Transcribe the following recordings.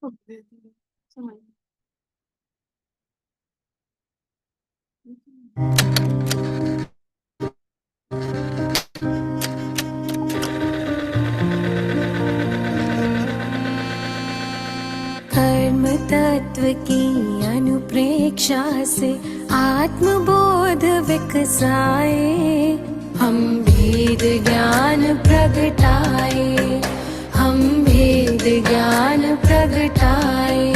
Okay, समझ कर्म तत्व की अनुप्रेक्षा से आत्मबोध विकसाए, हम भेद ज्ञान प्रगटाए, हम भेद ज्ञान प्रगटाए।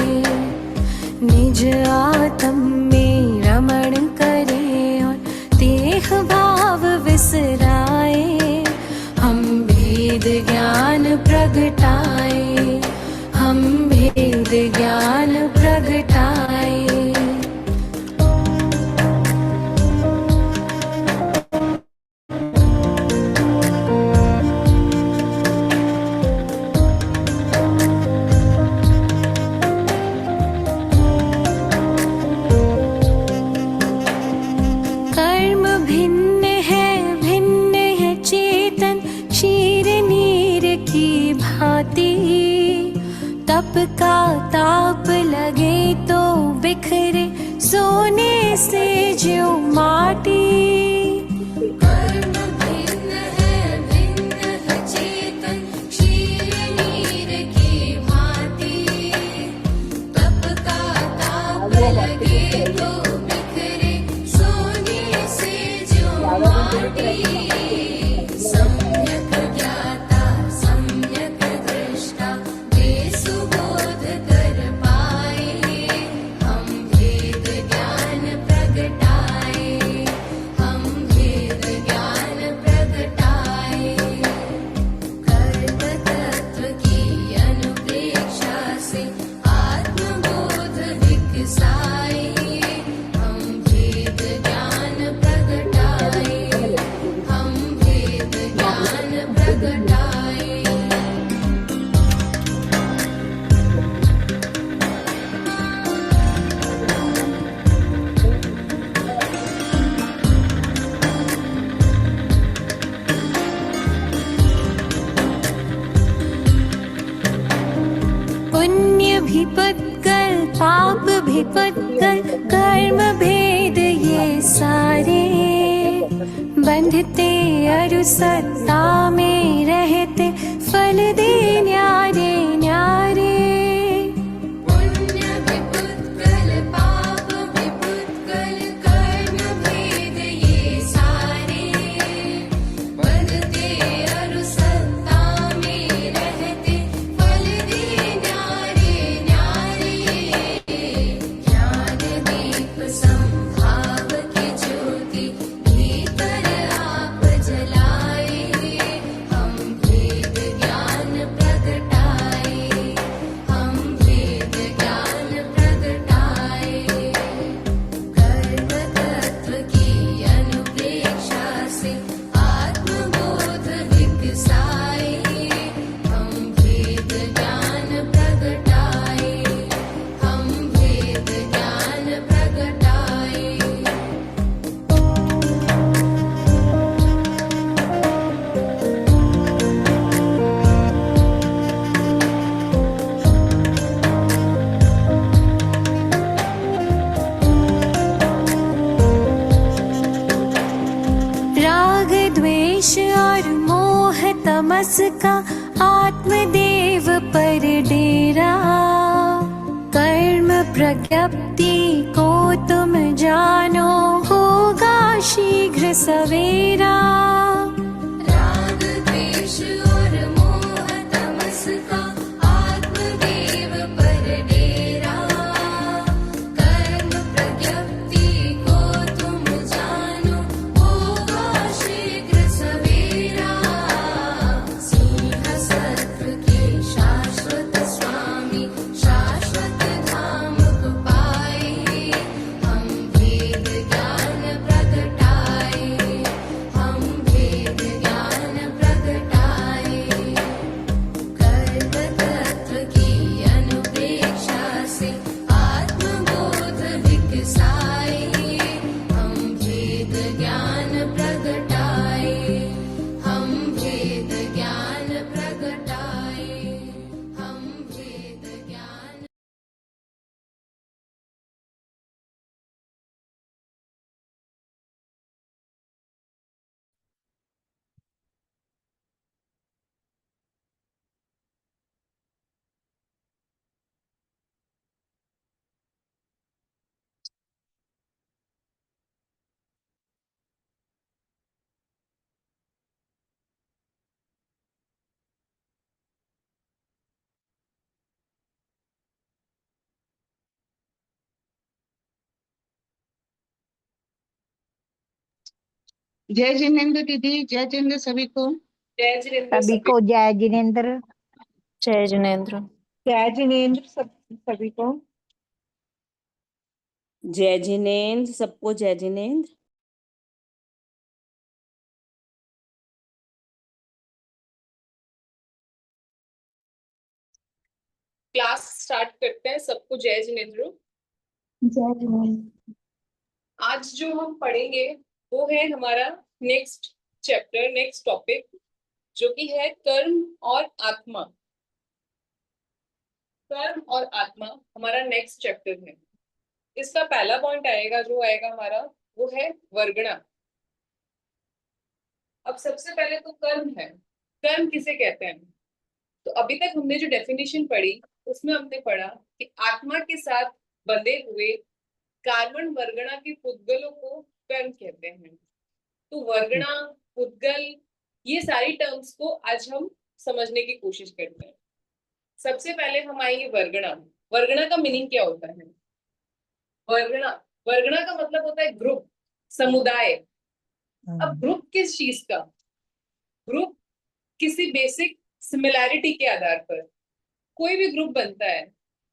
निज आत्म में रमण करें और देह भाव विसराए, हम भेद ज्ञान प्रगटाए, हम भेद ज्ञान प्रगटाए। कर्म भिन्न है चेतन क्षीर नीर की भांति, तप का ताप लगे तो बिखरे सोने से ज्यों माटी। कर्म भिन्न है चेतन क्षीर नीर की भांति, तप का ताप लगे तो बिखरे सोने से ज्यों माटी। सम्यक ज्ञाता सम्यक दृष्टा वे सुबोध कर पाए, हम भेद ज्ञान प्रगटाए, हम भेद ज्ञान प्रगटाए। कर्म तत्व की अनुप्रेक्षा से आत्मबोध विकसाए, हम भेद ज्ञान प्रगटाए, हम भेद ज्ञान प्रगटाए। पुण्य भी पुत्कल पाप भी पुत्कल, कर्म भेद ये सारे, बंधते अरु सत्ता में रहते फल दे न्यारे न्यारे। पुण्य भी पुत्कल पाप भी पुत्कल, कर्म भेद ये सारे, बंधते अरु सत्ता में रहते फल दे न्यारे न्यारे। ज्ञान दीप संभाव की ज्योति भीतर आप जलाए, हम भेद ज्ञान प्रगटाए, हम भेद ज्ञान प्रगटाए। कर्म तत्व की अनुप्रेक्षा से आत्मबोध विकसाए, हम भेद ज्ञान प्रगटाए, हम भेद ज्ञान प्रगटाए। राग द्वेष और मोह तमस का आत्मदेव पर डेरा, कर्म प्रज्ञप्ति को तुम जानो होगा शीघ्र सवेरा। राग द्वेष और मोह तमस का आत्मदेव पर डेरा, कर्म प्रज्ञप्ति को तुम जानो होगा शीघ्र सवेरा। सिंह सत्व के शाश्वत स्वामी शाश्वत धाम को पाए, हम भेद ज्ञान प्रगटाए, हम भेद जय जिनेन्द्र दीदी, जय जिनेन्द्र सभी को। जय जिनेन्द्र सभी को जय जिनेन्द्र। जय जिनेन्द्र। जय जिनेन्द्र सभी को। जय जिनेन्द्र सबको, जय जिनेन्द्र। क्लास स्टार्ट करते हैं। सबको जय जिनेन्द्र। जय जिनेन्द्र। आज जो हम पढ़ेंगे वो है हमारा नेक्स्ट चैप्टर, नेक्स्ट टॉपिक, जो कि है कर्म और आत्मा। कर्म और आत्मा हमारा नेक्स्ट चैप्टर है। इसका पहला पॉइंट आएगा, जो आएगा हमारा, वो है वर्गणा। अब सबसे पहले तो कर्म है। कर्म किसे कहते हैं? तो अभी तक हमने जो डेफिनेशन पढ़ी उसमें हमने पढ़ा कि आत्मा के साथ बंधे हुए कार्बन वर्गणा के पुद्गलों को कर्म कहते हैं। तो वर्गणा, पुद्गल, ये सारी टर्म्स को आज हम समझने की कोशिश करते हैं। सबसे पहले हम आएंगे वर्गणा। वर्गणा का मीनिंग क्या होता है? वर्गणा वर्गणा का मतलब होता है ग्रुप, समुदाय। अब ग्रुप किस चीज का? ग्रुप किसी बेसिक सिमिलैरिटी के आधार पर कोई भी ग्रुप बनता है,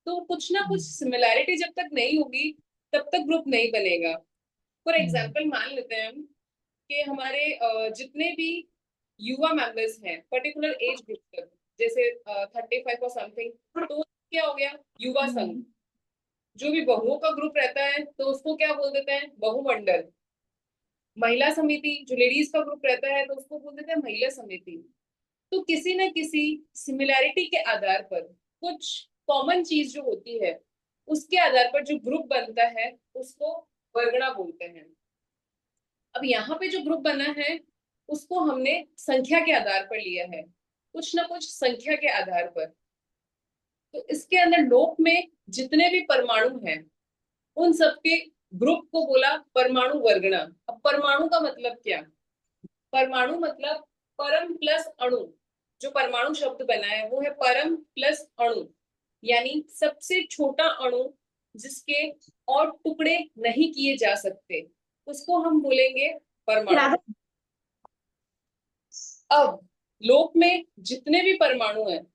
तो कुछ ना कुछ सिमिलैरिटी जब तक नहीं होगी तब तक ग्रुप नहीं बनेगा। फॉर एग्जाम्पल मान लेते हैं हम कि हमारे जितने भी युवा मेंबर्स हैं पर्टिकुलर एज ग्रुप तक, जैसे 35 और समथिंग, तो क्या हो गया? युवा संघ। जो भी बहुओं का ग्रुप रहता है तो उसको क्या बोल देते हैं? बहुमंडल। महिला समिति, जो लेडीज का ग्रुप रहता है तो उसको बोल देते हैं महिला समिति। तो किसी न किसी सिमिलैरिटी के आधार पर, कुछ कॉमन चीज जो होती है उसके आधार पर जो ग्रुप बनता है उसको वर्गणा बोलते हैं। अब यहाँ पे जो ग्रुप बना है उसको हमने संख्या के आधार पर लिया है, कुछ ना कुछ संख्या के आधार पर। तो इसके अंदर लोक में जितने भी परमाणु हैं उन सबके ग्रुप को बोला परमाणु वर्गणा। अब परमाणु का मतलब क्या? परमाणु मतलब परम प्लस अणु। जो परमाणु शब्द बना है वो है परम प्लस अणु, यानी सबसे छोटा अणु जिसके और टुकड़े नहीं किए जा सकते, उसको हम बोलेंगे परमाणु। अब लोक में जितने भी परमाणु हैं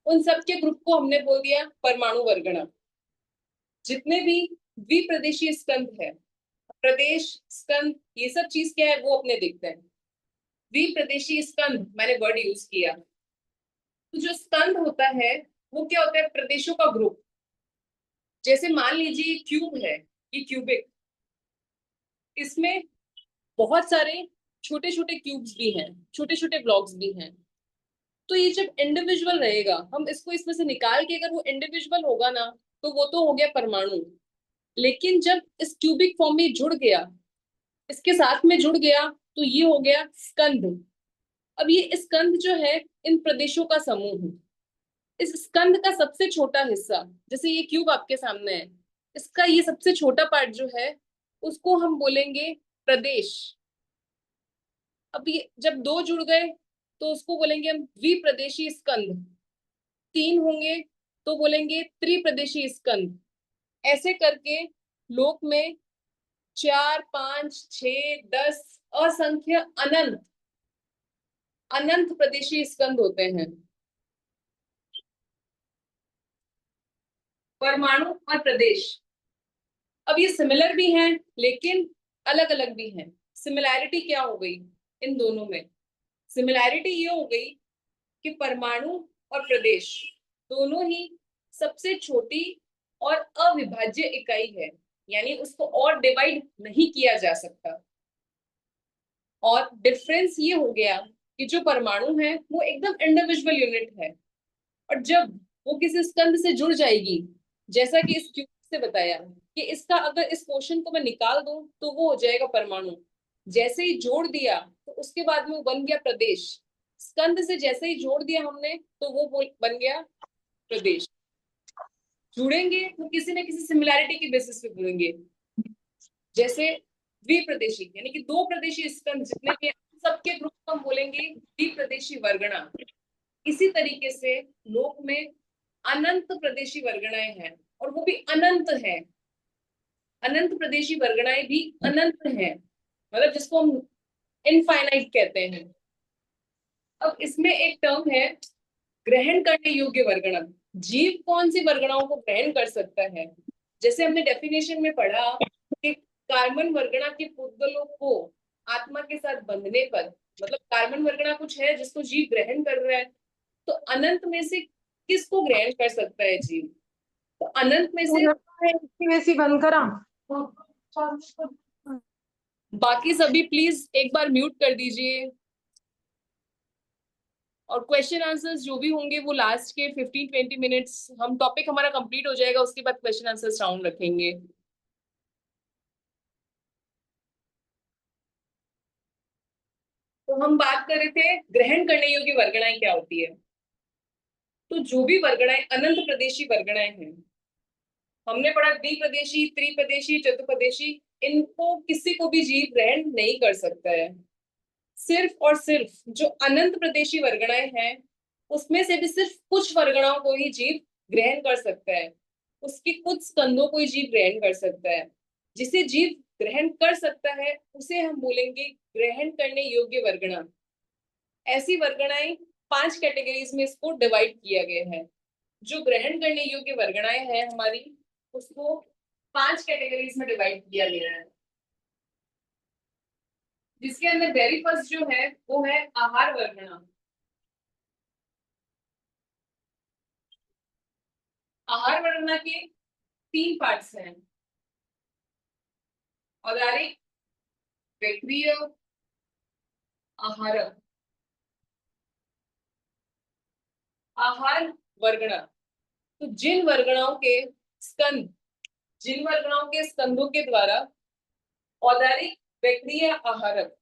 उन सबके ग्रुप को हमने बोल दिया परमाणु वर्गणा। जितने भी द्विप्रदेशीय स्कंध है, प्रदेश, स्कंध, ये सब चीज क्या है वो अपने देखते हैं। द्विप्रदेशीय स्कंध मैंने वर्ड यूज किया। तो जो स्कंध होता है वो क्या होता है? प्रदेशों का ग्रुप। जैसे मान लीजिए क्यूब है, ये क्यूबिक, इसमें बहुत सारे छोटे छोटे क्यूब्स भी हैं, छोटे छोटे ब्लॉक्स भी हैं। तो ये जब इंडिविजुअल रहेगा, हम इसको इसमें से निकाल के अगर वो इंडिविजुअल होगा ना, तो वो तो हो गया परमाणु। लेकिन जब इस क्यूबिक फॉर्म में जुड़ गया, इसके साथ में जुड़ गया, तो ये हो गया स्कंध। अब ये स्कंध जो है इन प्रदेशों का समूह है। इस स्कंध का सबसे छोटा हिस्सा, जैसे ये क्यूब आपके सामने है, इसका ये सबसे छोटा पार्ट जो है उसको हम बोलेंगे प्रदेश। अब ये जब दो जुड़ गए तो उसको बोलेंगे हम द्विप्रदेशीय स्कंध। तीन होंगे तो बोलेंगे त्रिप्रदेशीय स्कंध। ऐसे करके लोक में 4, 5, 6, 10 असंख्य अनंत अनंत प्रदेशीय स्कंध होते हैं। परमाणु और प्रदेश, अब ये सिमिलर भी हैं लेकिन अलग अलग भी हैं। सिमिलैरिटी क्या हो गई इन दोनों में? सिमिलैरिटी ये हो गई कि परमाणु और प्रदेश दोनों ही सबसे छोटी और अविभाज्य इकाई है, यानी उसको और डिवाइड नहीं किया जा सकता। और डिफरेंस ये हो गया कि जो परमाणु है वो एकदम इंडिविजुअल यूनिट है, और जब वो किसी स्कंध से जुड़ जाएगी, जैसा कि इस क्यूब से बताया कि इसका अगर इस पोर्शन को मैं निकाल दूं तो वो हो जाएगा परमाणु। जैसे ही जोड़ दिया तो उसके बाद में वो बन गया प्रदेश। स्कंध से जैसे ही जोड़ दिया हमने तो वो बन गया प्रदेश। जुड़ेंगे तो किसी न किसी सिमिलैरिटी की बेसिस पे जुड़ेंगे। जैसे द्विप्रदेशी, यानी कि दो प्रदेशी स्कंध जितने भी सबके ग्रुप को हम बोलेंगे द्विप्रदेशी वर्गणा। इसी तरीके से लोक में अनंत प्रदेशी वर्गणाएं हैं, और वो भी अनंत है। अनंत प्रदेशी वर्गणाएं भी अनंत हैं, मतलब जिसको हम इनफाइनाइट कहते हैं। अब इसमें एक टर्म है ग्रहण करने योग्य वर्गणा। जीव कौन सी वर्गणाओं को ग्रहण कर सकता है? जैसे हमने डेफिनेशन में पढ़ा कि कार्बन वर्गणा के पुद्गलों को आत्मा के साथ बंधने पर, मतलब कार्बन वर्गणा कुछ है जिसको जीव ग्रहण कर रहा है, तो अनंत में से किसको ग्रहण कर सकता है जीव? तो अनंत में से वैसी बंद करा। बाकी सभी प्लीज एक बार म्यूट कर दीजिए, और क्वेश्चन आंसर्स जो भी होंगे वो लास्ट के 15-20 मिनट्स, हम टॉपिक हमारा कंप्लीट हो जाएगा उसके बाद क्वेश्चन आंसर्स राउंड रखेंगे। तो हम बात कर रहे थे ग्रहण करने योग्य वर्गणाएं क्या होती है। तो जो भी वर्गणाएं अनंत प्रदेशी वर्गणाएं हैं, हमने पढ़ा द्विप्रदेशी, त्रिप्रदेशी, चतुर्प्रदेशी, इनको किसी को भी जीव ग्रहण नहीं कर सकता है। सिर्फ और सिर्फ जो अनंत प्रदेशी वर्गणाएं हैं उसमें से भी सिर्फ कुछ वर्गणाओं को ही जीव ग्रहण कर सकता है, उसकी कुछ स्कंदों को ही जीव ग्रहण कर सकता है। जिसे जीव ग्रहण कर सकता है उसे हम बोलेंगे ग्रहण करने योग्य वर्गणा। ऐसी वर्गणाएं 5 कैटेगरीज में इसको डिवाइड किया गया है। जो ग्रहण करने योग्य वर्गणाएं हैं हमारी, उसको 5 कैटेगरीज में डिवाइड किया गया है, जिसके अंदर वेरी फर्स्ट जो है वो है आहार वर्गणा। आहार वर्गणा के 3 पार्ट्स हैं, औदारिक, वैक्रिय, आहारक। आहार वर्गणा, तो जिन वर्गणाओं के स्कंद, जिन वर्गणाओं के स्कंदों के द्वारा औदारिक, वैक्रिय, आहारक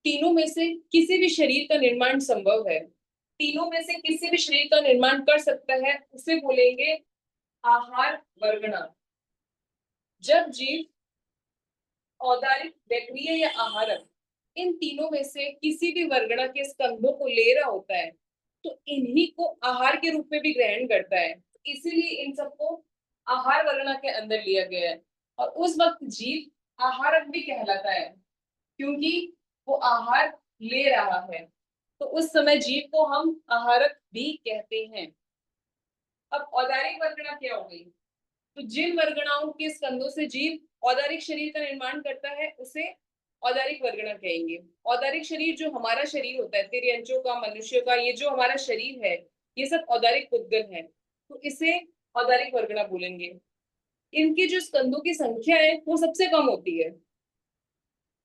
तीनों में से किसी भी शरीर का निर्माण संभव है, तीनों में से किसी भी शरीर का निर्माण कर सकता है, उसे बोलेंगे आहार वर्गणा। जब जीव औदारिक, वैक्रिय या आहारक इन तीनों में से किसी भी वर्गणा के स्कंदों को ले रहा होता है तो इन्हीं को आहार के रूप में भी ग्रहण करता है, इसीलिए इन सबको आहार वर्गणा के अंदर लिया गया है। और उस वक्त जीव आहारक भी कहलाता है क्योंकि वो आहार ले रहा है, तो उस समय जीव को हम आहारक भी कहते हैं। अब औदारिक वर्गणा क्या हो गई? तो जिन वर्गणाओं के स्कंदों से जीव औदारिक शरीर का निर्माण करता है उसे औदारिक वर्गणा कहेंगे। औदारिक शरीर जो हमारा शरीर होता है, तिर्यंचों का, मनुष्य का, ये जो हमारा शरीर है ये सब औदारिक पुद्गल है, तो इसे औदारिक वर्गणा बोलेंगे। इनकी जो स्कंदों की संख्या है वो सबसे कम होती है।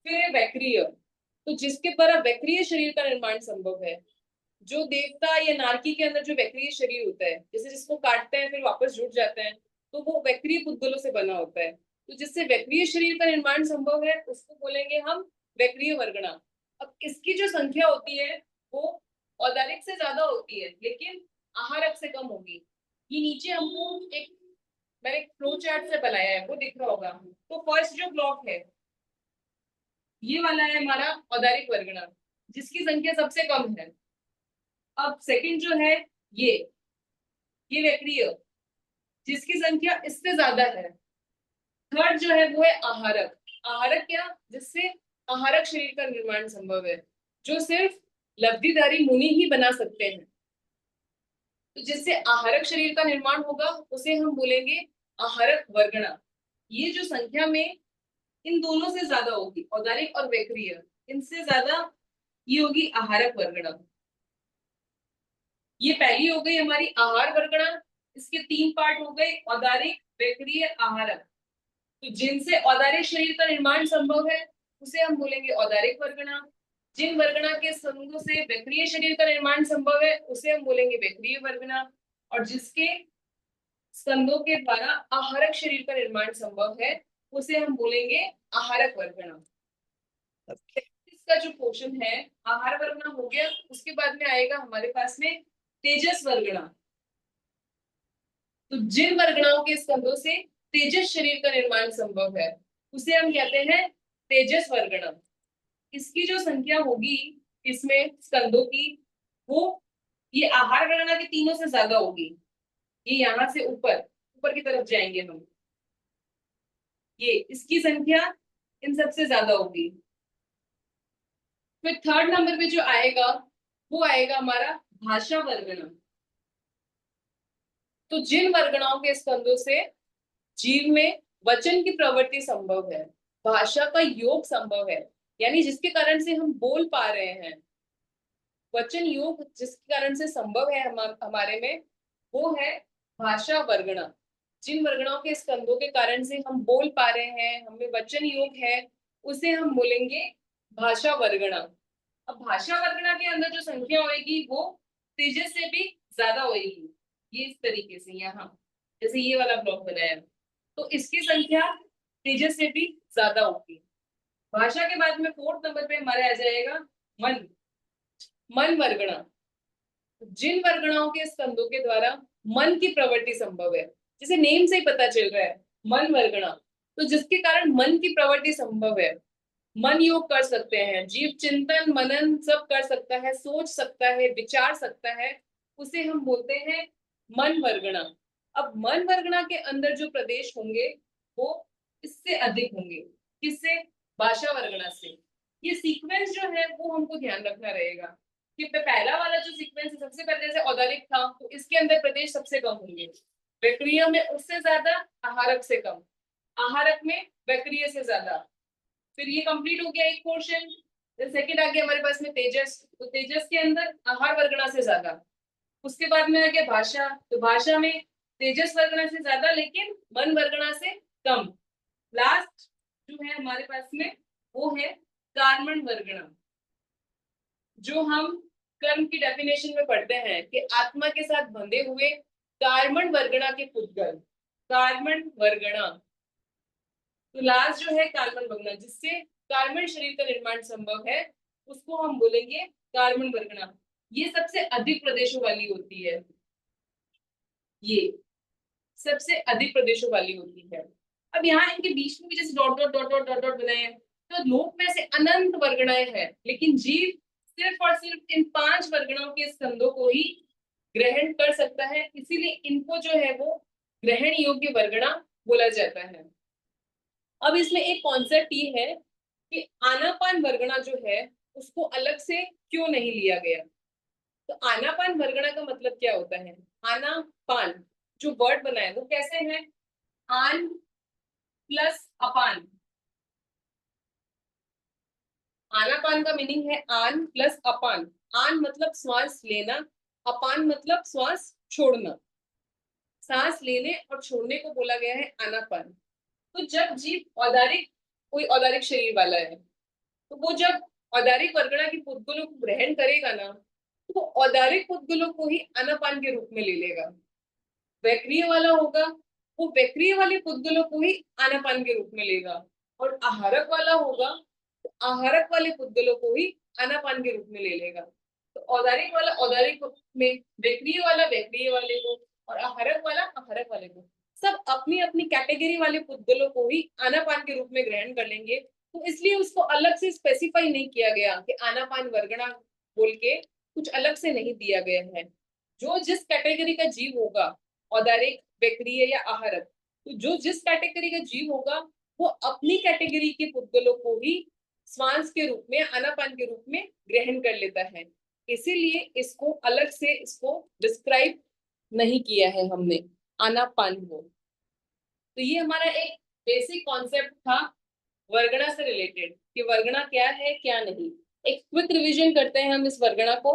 फिर वैक्रिय, तो जिसके द्वारा वैक्रिय शरीर का निर्माण संभव है। जो देवता या नारकी के अंदर जो वैक्रिय शरीर होता है, जैसे जिसको काटते हैं फिर वापस जुट जाते हैं, तो वो वैक्रिय पुद्गलों से बना होता है, तो जिससे वैक्रिय शरीर का निर्माण संभव है उसको बोलेंगे हम वैक्रिय वर्गणा। अब इसकी जो संख्या होती है वो औदारिक से ज्यादा होती है लेकिन आहारक से कम होगी। ये नीचे हमको एक मैंने एक फ्लो चार्ट से बनाया है, वो दिख रहा होगा। तो फर्स्ट जो ब्लॉक है ये वाला है हमारा औदारिक वर्गणा, जिसकी संख्या सबसे कम है। अब सेकंड जो है ये वैक्रिय, जिसकी संख्या इससे ज्यादा है। थर्ड जो है वो है आहारक। आहारक क्या? जिससे आहारक शरीर का निर्माण संभव है, जो सिर्फ लब्धिधारी मुनि ही बना सकते हैं। तो जिससे आहारक शरीर का निर्माण होगा उसे हम बोलेंगे आहारक वर्गणा। ये जो संख्या में इन दोनों से ज्यादा होगी, औदारिक और वैक्रिय, इनसे ज्यादा ये होगी आहारक वर्गणा। ये पहली हो गई हमारी आहार वर्गणा। इसके 3 पार्ट हो गए, औदारिक, वैक्रिय, आहारक। तो जिनसे औदारिक शरीर का निर्माण संभव है उसे हम बोलेंगे औदारिक वर्गणा। जिन वर्गणा के संगों से वैक्रिय शरीर का निर्माण संभव है उसे हम बोलेंगे वैक्रिय वर्गणा। और जिसके स्कंदों के द्वारा आहारक शरीर का निर्माण संभव है उसे हम बोलेंगे आहारक वर्गणा। इसका जो पोर्शन है आहार वर्गणा हो गया, उसके बाद में आएगा हमारे पास में तेजस वर्गणा। तो जिन वर्गणाओं के स्कंदों से तेजस शरीर का निर्माण संभव है उसे हम कहते हैं तेजस वर्गणा। इसकी जो संख्या होगी इसमें स्कंदों की, वो ये आहार वर्गणा के तीनों से ज्यादा होगी। ये यहाँ से ऊपर ऊपर की तरफ जाएंगे हम, ये इसकी संख्या इन सबसे ज्यादा होगी। फिर थर्ड नंबर पे जो आएगा वो आएगा हमारा भाषा वर्गणा। तो जिन वर्गणाओं के स्कंदों से जीव में वचन की प्रवृत्ति संभव है, भाषा का योग संभव है, यानी जिसके कारण से हम बोल पा रहे हैं, वचन योग जिसके कारण से संभव है हमारे में, वो है भाषा वर्गणा। जिन वर्गणाओं के स्कंदों के कारण से हम बोल पा रहे हैं, हमें वचन योग है, उसे हम बोलेंगे भाषा वर्गणा। अब भाषा वर्गणा के अंदर जो संख्या होगी वो तेजस से भी ज्यादा होगी। ये इस तरीके से यहाँ जैसे ये वाला ब्लॉक बनाया तो इसकी संख्या तेजस से भी ज्यादा होगी। भाषा के बाद में फोर्थ नंबर पे हमारे आ जाएगा मन। मन वर्गणा। जिन वर्गणाओं के स्कंदों के द्वारा मन की प्रवृत्ति संभव है, जैसे नेम से ही पता चल रहा है मन वर्गणा, तो जिसके कारण मन की प्रवृत्ति संभव है, मन योग कर सकते हैं, जीव चिंतन मनन सब कर सकता है, सोच सकता है, विचार सकता है, उसे हम बोलते हैं मन वर्गणा। अब मन वर्गणा के अंदर जो प्रदेश होंगे वो इससे अधिक होंगे, किससे? भाषा वर्गणा से। ये सीक्वेंस जो है वो हमको ध्यान रखना रहेगा कि पहला वाला जो सीक्वेंस है, सबसे पहले जैसे औदारिक था तो इसके अंदर प्रदेश सबसे कम होंगे, वैक्रिय में उससे ज्यादा, आहारक से कम, आहारक में वैक्रिय से ज्यादा। फिर ये कंप्लीट हो गया एक पोर्शन। सेकंड आ गया हमारे पास में तेजस, तो तेजस के अंदर आहार वर्गणा से ज्यादा। उसके बाद में आ गया भाषा, तो भाषा में तेजस वर्गणा से ज्यादा लेकिन मन वर्गणा से कम। लास्ट जो है हमारे पास में वो है कार्मण वर्गणा, जो हम कर्म की डेफिनेशन में पढ़ते हैं कि आत्मा के साथ बंधे हुए कार्मण वर्गणा के पुद्गल, कार्मण वर्गणा। तो लास्ट जो है कार्मण वर्गणा, जिससे कार्मण शरीर का निर्माण संभव है, उसको हम बोलेंगे कार्मण वर्गणा। ये सबसे अधिक प्रदेशों वाली होती है, ये सबसे अधिक प्रदेशों वाली होती है। अब यहाँ इनके बीच में भी जैसे dot dot dot dot dot dot बनाए हैं, तो लोक में से अनंत वर्गणाएं हैं, लेकिन जीव सिर्फ और सिर्फ इन 5 वर्गणाओं के स्कंदों को ही ग्रहण कर सकता है, इसीलिए इनको जो है वो ग्रहण योग्य वर्गणा बोला जाता है। अब इसमें एक कॉन्सेप्ट ये है कि आनापान वर्गणा जो है उसको अलग से क्यों नहीं लिया गया। तो आनापान वर्गणा का मतलब क्या होता है? आनापान जो वर्ड बना है वो कैसे है? आन प्लस अपान। आनापान का मीनिंग है आन प्लस अपान। आन मतलब श्वास लेना, अपान मतलब श्वास छोड़ना। सांस लेने और छोड़ने को बोला गया है आनापान। तो जब जीव औदारिक, कोई औदारिक शरीर वाला है, तो वो जब औदारिक वर्गणा की पुद्गलों को ग्रहण करेगा ना, तो वो औदारिक पुद्गलों को ही आनापान के रूप में ले लेगा। वैक्रिय वाला होगा, वो वैक्रिय वाले पुद्गलों को ही आनापान के रूप में लेगा, और आहारक वाला होगा तो आहारक वाले पुद्गलों को ही आनापान के रूप में ले लेगा। तो औदारिक वाला औदारिक में, वैक्रिय वाला वैक्रिय वाले को, और आहारक वाला आहारक वाले को, सब अपनी अपनी कैटेगरी वाले पुद्गलों को ही आनापान के रूप में ग्रहण कर लेंगे। तो इसलिए उसको अलग से स्पेसिफाई नहीं किया गया कि आनापान वर्गणा बोल के कुछ अलग से नहीं दिया गया है। जो जिस कैटेगरी का जीव होगा, औदारिक वैक्रिय या आहारक, तो जो जिस कैटेगरी का जीव होगा वो अपनी कैटेगरी के पुद्गलों को ही श्वास के रूप में, आनापान के रूप में ग्रहण कर लेता है। इसीलिए इसको अलग से इसको डिस्क्राइब नहीं किया है हमने आनापान को। तो ये हमारा एक बेसिक कॉन्सेप्ट था वर्गणा से रिलेटेड कि वर्गणा क्या है क्या नहीं। एक क्विक रिवीजन करते हैं हम इस वर्गणा को।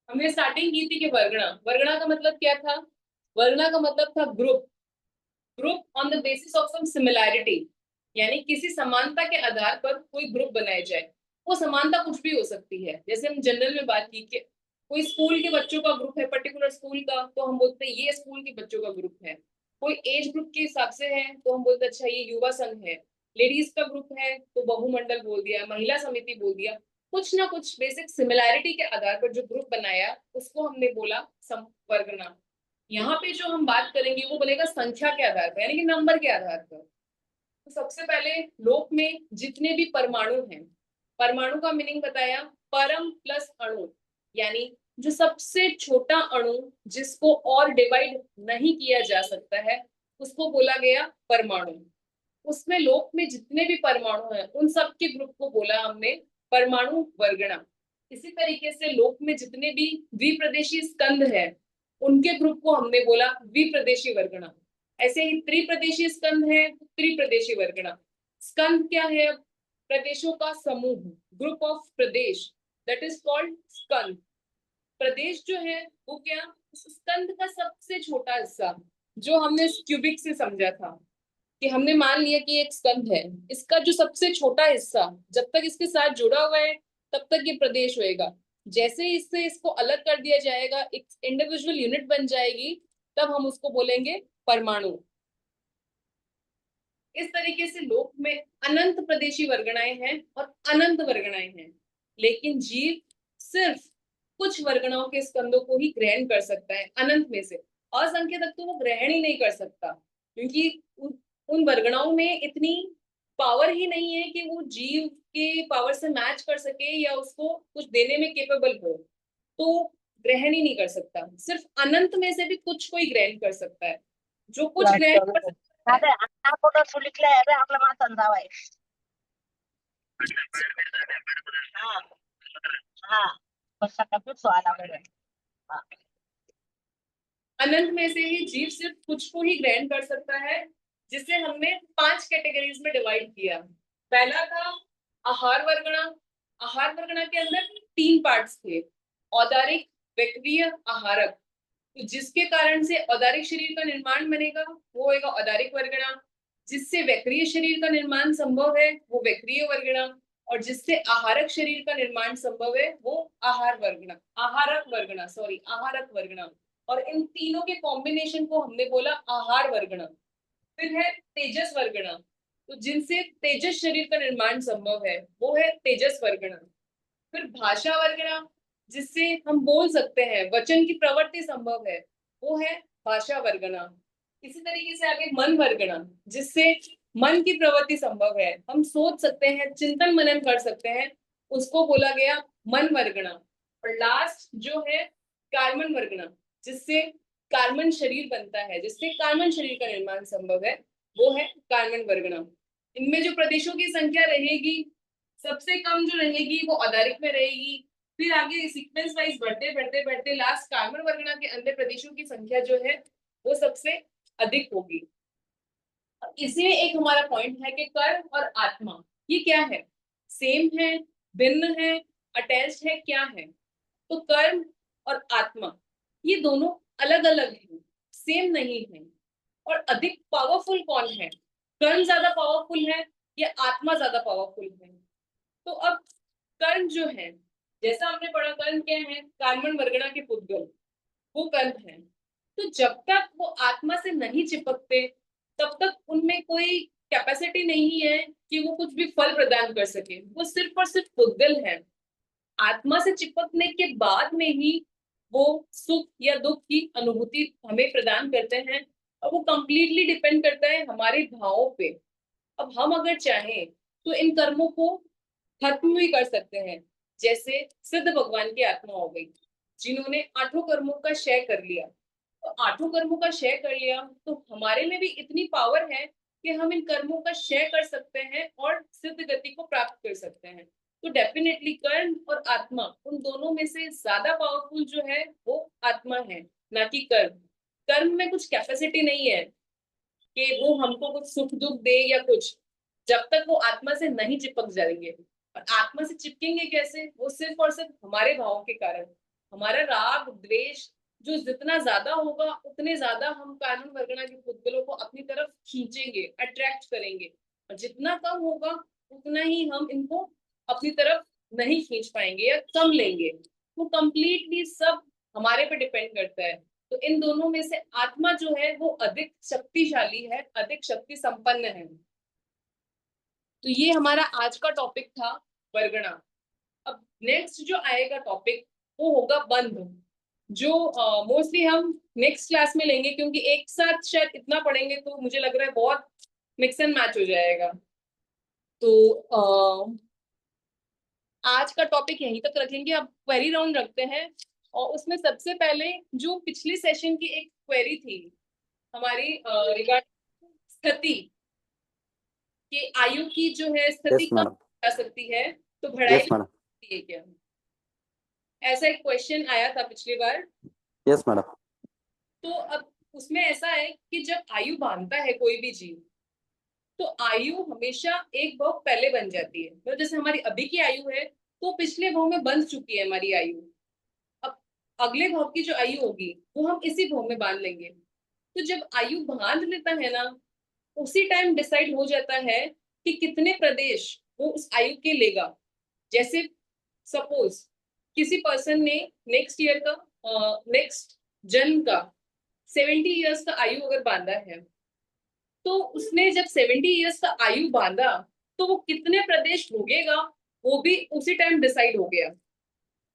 हमने स्टार्टिंग की थी कि वर्गणा, वर्गणा का मतलब क्या था? वर्गणा का मतलब था group, group on the basis of some similarity, यानी किसी समानता के आधार पर कोई ग्रुप बनाया जाए। वो समानता कुछ भी हो सकती है, जैसे हम जनरल में बात की कि कोई स्कूल के बच्चों का ग्रुप है, पर्टिकुलर स्कूल का, तो हम बोलते हैं ये स्कूल के बच्चों का ग्रुप है। कोई एज ग्रुप के हिसाब से है तो हम बोलते हैं अच्छा ये युवा संघ है। लेडीज का ग्रुप है तो बहुमंडल बोल दिया, महिला समिति बोल दिया। कुछ ना कुछ बेसिक सिमिलैरिटी के आधार पर जो ग्रुप बनाया उसको हमने बोला वर्गणा। यहाँ पे जो हम बात करेंगे वो बनेगा संख्या के आधार पर, यानी कि नंबर के आधार पर। तो सबसे पहले लोक में जितने भी परमाणु हैं, परमाणु का मीनिंग बताया परम प्लस अणु, यानी जो सबसे छोटा अणु जिसको और डिवाइड नहीं किया जा सकता है उसको बोला गया परमाणु। उसमें लोक में जितने भी परमाणु हैं उन सब के ग्रुप को बोला हमने परमाणु वर्गना। इसी तरीके से लोक में जितने भी द्विप्रदेशीय स्कंद है उनके ग्रुप को हमने बोला द्विप्रदेशीय वर्गना। ऐसे ही त्रिप्रदेशीय स्कंद है त्रिप्रदेशीय वर्गना। स्कंद क्या है? प्रदेशों का समूह, ग्रुप ऑफ प्रदेश, दैट इज कॉल्ड स्कंद। प्रदेश जो है वो क्या? स्कंद का सबसे छोटा हिस्सा, जो हमने क्यूबिक से समझा था कि हमने मान लिया कि एक स्कंद है, इसका जो सबसे छोटा हिस्सा जब तक इसके साथ जुड़ा हुआ है तब तक ये प्रदेश होएगा। जैसे ही इससे इसको अलग कर दिया जाएगा, एक इंडिविजुअल यूनिट बन जाएगी, तब हम उसको बोलेंगे परमाणु। इस तरीके से लोक में अनंत प्रदेशी वर्गणाएं हैं और अनंत वर्गणाएं हैं, लेकिन जीव सिर्फ कुछ वर्गणाओं के स्कंदों को ही ग्रहण कर सकता है। अनंत में से असंख्य तक तो वो ग्रहण ही नहीं कर सकता, क्योंकि उन वर्गणाओं में इतनी पावर ही नहीं है कि वो जीव के पावर से मैच कर सके या उसको कुछ देने में केपेबल हो, तो ग्रहण ही नहीं कर सकता। सिर्फ अनंत में से भी कुछ कोई ग्रहण कर सकता है। जो कुछ ग्रहण कर सकता है अनंत में से ही जीव सिर्फ कुछ को ही ग्रहण कर सकता है, जिसे हमने 5 कैटेगरीज में डिवाइड किया। पहला था आहार वर्गणा। आहार वर्गणा के अंदर 3 पार्ट्स थे, औदारिक, वैक्रीय, आहारक। तो जिसके कारण से औदारिक शरीर का निर्माण बनेगा वो होगा औदारिक वर्गणा, जिससे वैक्रीय शरीर का निर्माण संभव है वो वैक्रीय वर्गणा, और जिससे आहारक शरीर का निर्माण संभव है वो आहारक वर्गणा। और इन तीनों के कॉम्बिनेशन को हमने बोला आहार वर्गणा। फिर है तेजस वर्गणा, तो जिनसे तेजस शरीर का निर्माण संभव है वो है तेजस वर्गणा। फिर भाषा वर्गणा, जिससे हम बोल सकते हैं, वचन की प्रवृत्ति संभव है, वो है भाषा वर्गणा। इसी तरीके से आगे मन वर्गणा, जिससे मन की प्रवृत्ति संभव है, हम सोच सकते हैं, चिंतन मनन कर सकते हैं, उसको बोला गया मन वर्गणा। और लास्ट जो है कार्मन वर्गणा, जिससे कार्मन शरीर बनता है, जिससे कार्मन शरीर का निर्माण संभव है, वो है कार्मन वर्गणा। इनमें जो प्रदेशों की संख्या रहेगी, सबसे कम जो रहेगी वो औदारिक में रहेगी, फिर आगे सीक्वेंस वाइज बढ़ते बढ़ते बढ़ते लास्ट कार्बन वर्गणा के अंदर प्रदेशों की संख्या जो है वो सबसे अधिक होगी। इसी में एक हमारा पॉइंट है कि कर्म और आत्मा ये क्या है? सेम है, भिन्न है, अटैच्ड है, क्या है? तो कर्म और आत्मा ये दोनों अलग अलग हैं, सेम नहीं है। और अधिक पावरफुल कौन है? कर्म ज्यादा पावरफुल है या आत्मा ज्यादा पावरफुल है? तो अब कर्म जो है, जैसा हमने पढ़ा, कर्म क्या है? कार्बन वर्गणा के पुद्गल, वो कर्म है। तो जब तक वो आत्मा से नहीं चिपकते तब तक उनमें कोई कैपेसिटी नहीं है कि वो कुछ भी फल प्रदान कर सके, वो सिर्फ और सिर्फ पुद्गल है। आत्मा से चिपकने के बाद में ही वो सुख या दुख की अनुभूति हमें प्रदान करते हैं, और वो कंप्लीटली डिपेंड करता है हमारे भावों पे। अब हम अगर चाहें तो इन कर्मों को खत्म भी कर सकते हैं। जैसे सिद्ध भगवान की आत्मा हो गई, जिन्होंने 8 कर्मों का क्षय कर लिया। तो 8 कर्मों का क्षय कर लिया तो हमारे में भी इतनी पावर है कि हम इन कर्मों का क्षय कर सकते हैं और सिद्ध गति को प्राप्त कर सकते हैं। तो डेफिनेटली कर्म और आत्मा, उन दोनों में से ज्यादा पावरफुल जो है वो आत्मा है, ना कि कर्म। कर्म में कुछ कैपेसिटी नहीं है कि वो हमको कुछ सुख दुख दे या कुछ, जब तक वो आत्मा से नहीं चिपक जाएंगे। और आत्मा से चिपकेंगे कैसे? वो सिर्फ और सिर्फ हमारे भावों के कारण। हमारा राग द्वेष जो जितना ज्यादा होगा उतने ज्यादा हम कार्बन वर्गणा के पुद्गलों को अपनी तरफ खींचेंगे, अट्रैक्ट करेंगे, और जितना कम होगा उतना ही हम इनको अपनी तरफ नहीं खींच पाएंगे या कम लेंगे। वो कंप्लीटली सब हमारे पे डिपेंड करता है। तो इन दोनों में से आत्मा जो है वो अधिक शक्तिशाली है, अधिक शक्ति संपन्न है। तो ये हमारा आज का टॉपिक था वर्गणा। अब नेक्स्ट जो आएगा टॉपिक वो होगा बंध, जो मोस्टली हम नेक्स्ट क्लास में लेंगे, क्योंकि एक साथ शायद इतना पढ़ेंगे तो मुझे लग रहा है बहुत मिक्स एंड मैच हो जाएगा। तो आज का टॉपिक यहीं तक रखेंगे। अब क्वेरी राउंड रखते हैं, और उसमें सबसे पहले जो पिछली सेशन की एक क्वेरी थी हमारी रिगार्डिंग स्थिति, कि आयु की जो है स्थिति यस कम मैडम, जा सकती है तो बढ़ाई यस मैडम, सकती है क्या? ऐसा एक क्वेश्चन आया था पिछली बार। यस मैडम, तो अब उसमें ऐसा है कि जब आयु बांधता है कोई भी जीव, तो आयु हमेशा एक भाव पहले बन जाती है। तो जैसे हमारी अभी की आयु है तो पिछले भाव में बंध चुकी है हमारी आयु। अब अगले भाव की जो आयु होगी वो हम इसी भाव में बांध लेंगे। तो जब आयु बांध लेता है ना, उसी टाइम डिसाइड हो जाता है कि कितने प्रदेश वो उस आयु के लेगा। जैसे सपोज किसी पर्सन ने नेक्स्ट ईयर का नेक्स्ट जन्म का 70 इयर्स का आयु अगर बांधा है, तो उसने जब 70 इयर्स का आयु बांधा तो वो कितने प्रदेश भोगेगा वो भी उसी टाइम डिसाइड हो गया।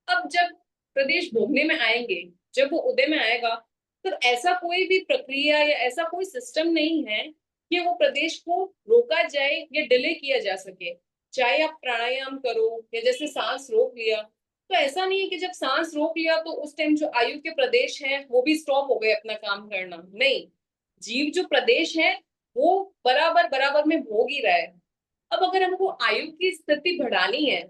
अब जब प्रदेश भोगने में आएंगे, जब वो उदय में आएगा, तो ऐसा कोई भी प्रक्रिया या ऐसा कोई सिस्टम नहीं है कि वो प्रदेश को रोका जाए या डिले किया जा सके। चाहे आप प्राणायाम करो या जैसे सांस रोक लिया, तो ऐसा नहीं है कि जब सांस रोक लिया तो उस टाइम जो आयु के प्रदेश हैं वो भी स्टॉप हो गए अपना काम करना। नहीं, जीव जो प्रदेश है वो बराबर बराबर में भोग ही रहा है। अब अगर हमको आयु की स्थिति बढ़ानी है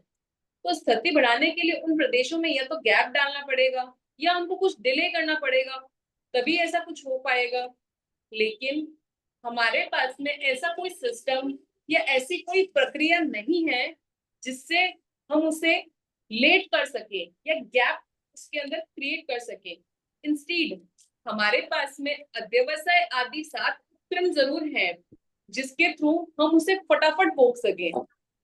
तो स्थिति बढ़ाने के लिए उन प्रदेशों में या तो गैप डालना पड़ेगा या हमको कुछ डिले करना पड़ेगा, तभी ऐसा कुछ हो पाएगा। लेकिन हमारे पास में ऐसा कोई सिस्टम या ऐसी कोई प्रक्रिया नहीं है जिससे हम उसे लेट कर सके या गैप उसके अंदर क्रिएट कर सके। इंस्टीड हमारे पास में अध्यवसाय आदि 7 उपक्रम जरूर है जिसके थ्रू हम उसे फटाफट भोग सके।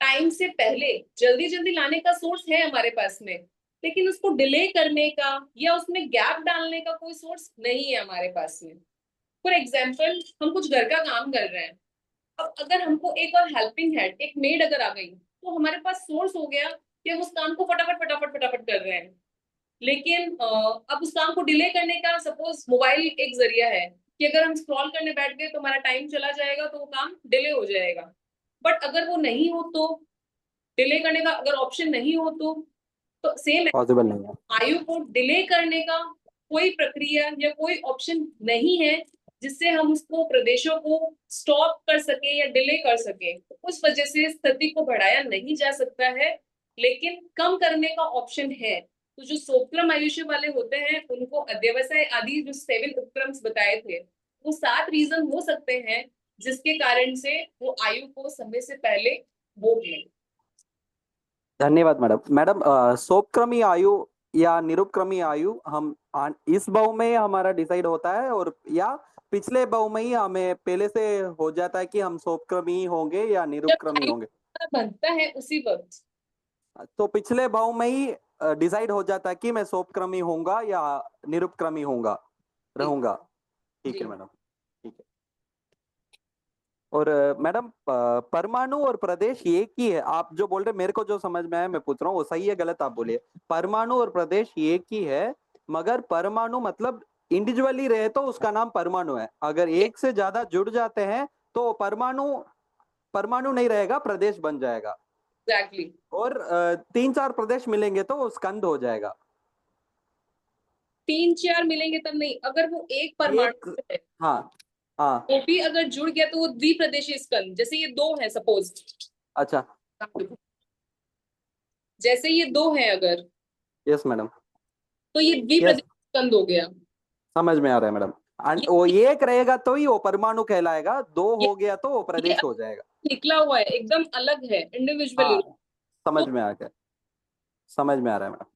टाइम से पहले जल्दी जल्दी लाने का सोर्स है हमारे पास में, लेकिन उसको डिले करने का या उसमें गैप डालने का कोई सोर्स नहीं है हमारे पास में। फॉर एग्जाम्पल, हम कुछ घर का काम कर रहे हैं, अब अगर हमको एक और हेल्पिंग हैंड, एक मेड अगर आ गई, तो हमारे पास सोर्स हो गया कि हम उस काम को फटाफट फटाफट फटाफट कर रहे हैं। लेकिन अब उस काम को डिले करने का सपोज मोबाइल एक जरिया है कि अगर हम स्क्रॉल करने बैठ गए तो हमारा टाइम चला जाएगा, तो वो काम डिले हो जाएगा। बट अगर वो नहीं हो, तो डिले करने का अगर ऑप्शन नहीं हो, तो सेम पॉसिबल नहीं है। आयु को डिले करने का कोई प्रक्रिया या कोई ऑप्शन नहीं है जिससे हम उसको प्रदेशों को स्टॉप कर सके या डिले कर सके। उस वजह से स्थिति को बढ़ाया नहीं जा सकता है, लेकिन कम करने का ऑप्शन है। तो जो सोक्रम आयुष्य वाले होते हैं उनको अध्यवसाय आदि जो 7 उपक्रम बताए थे, वो 7 रीजन हो सकते हैं जिसके कारण से वो आयु को समय से पहले भोग लें। धन्यवाद मैडम। मैडम, सोपक्रमी आयु या निरुपक्रमी आयु हम इस भाव में हमारा डिसाइड होता है और या पिछले भाव में ही हमें पहले से हो जाता है कि हम सोपक्रमी होंगे या निरुपक्रमी होंगे? बनता है उसी वक्त। तो पिछले भाव में ही डिसाइड हो जाता है कि मैं सोपक्रमी होऊंगा या निरुपक्रमी होऊंगा रहूंगा। ठीक है मैडम, ठीक है। और मैडम, परमाणु और प्रदेश एक ही है, आप जो बोल रहे, मेरे को जो समझ में आया मैं पूछ रहा हूँ वो सही है गलत आप बोलिए। परमाणु और प्रदेश एक ही है, मगर परमाणु मतलब इंडिविजुअली रहे तो उसका नाम परमाणु है, अगर एक से ज्यादा जुड़ जाते हैं तो परमाणु नहीं रहेगा, प्रदेश बन जाएगा। एग्जैक्टली। और 3-4 प्रदेश मिलेंगे तो वो स्कंद हो जाएगा। 3-4 मिलेंगे तब नहीं, अगर वो एक परमाणु है, हाँ हाँ, वो भी अगर जुड़ गया तो वो द्विप्रदेशीय स्कंद। जैसे ये 2 है सपोज, अच्छा, जैसे ये 2 है अगर, यस मैडम, तो ये द्विप्रदेशीय स्कंद हो गया। समझ में आ रहा है मैडम। वो एक रहेगा तो ही वो परमाणु कहलाएगा, 2 हो गया तो वो प्रदेश हो जाएगा। निकला हुआ है, एकदम अलग है, इंडिविजुअली। हाँ, समझ में आ गया, समझ में आ रहा है मैडम।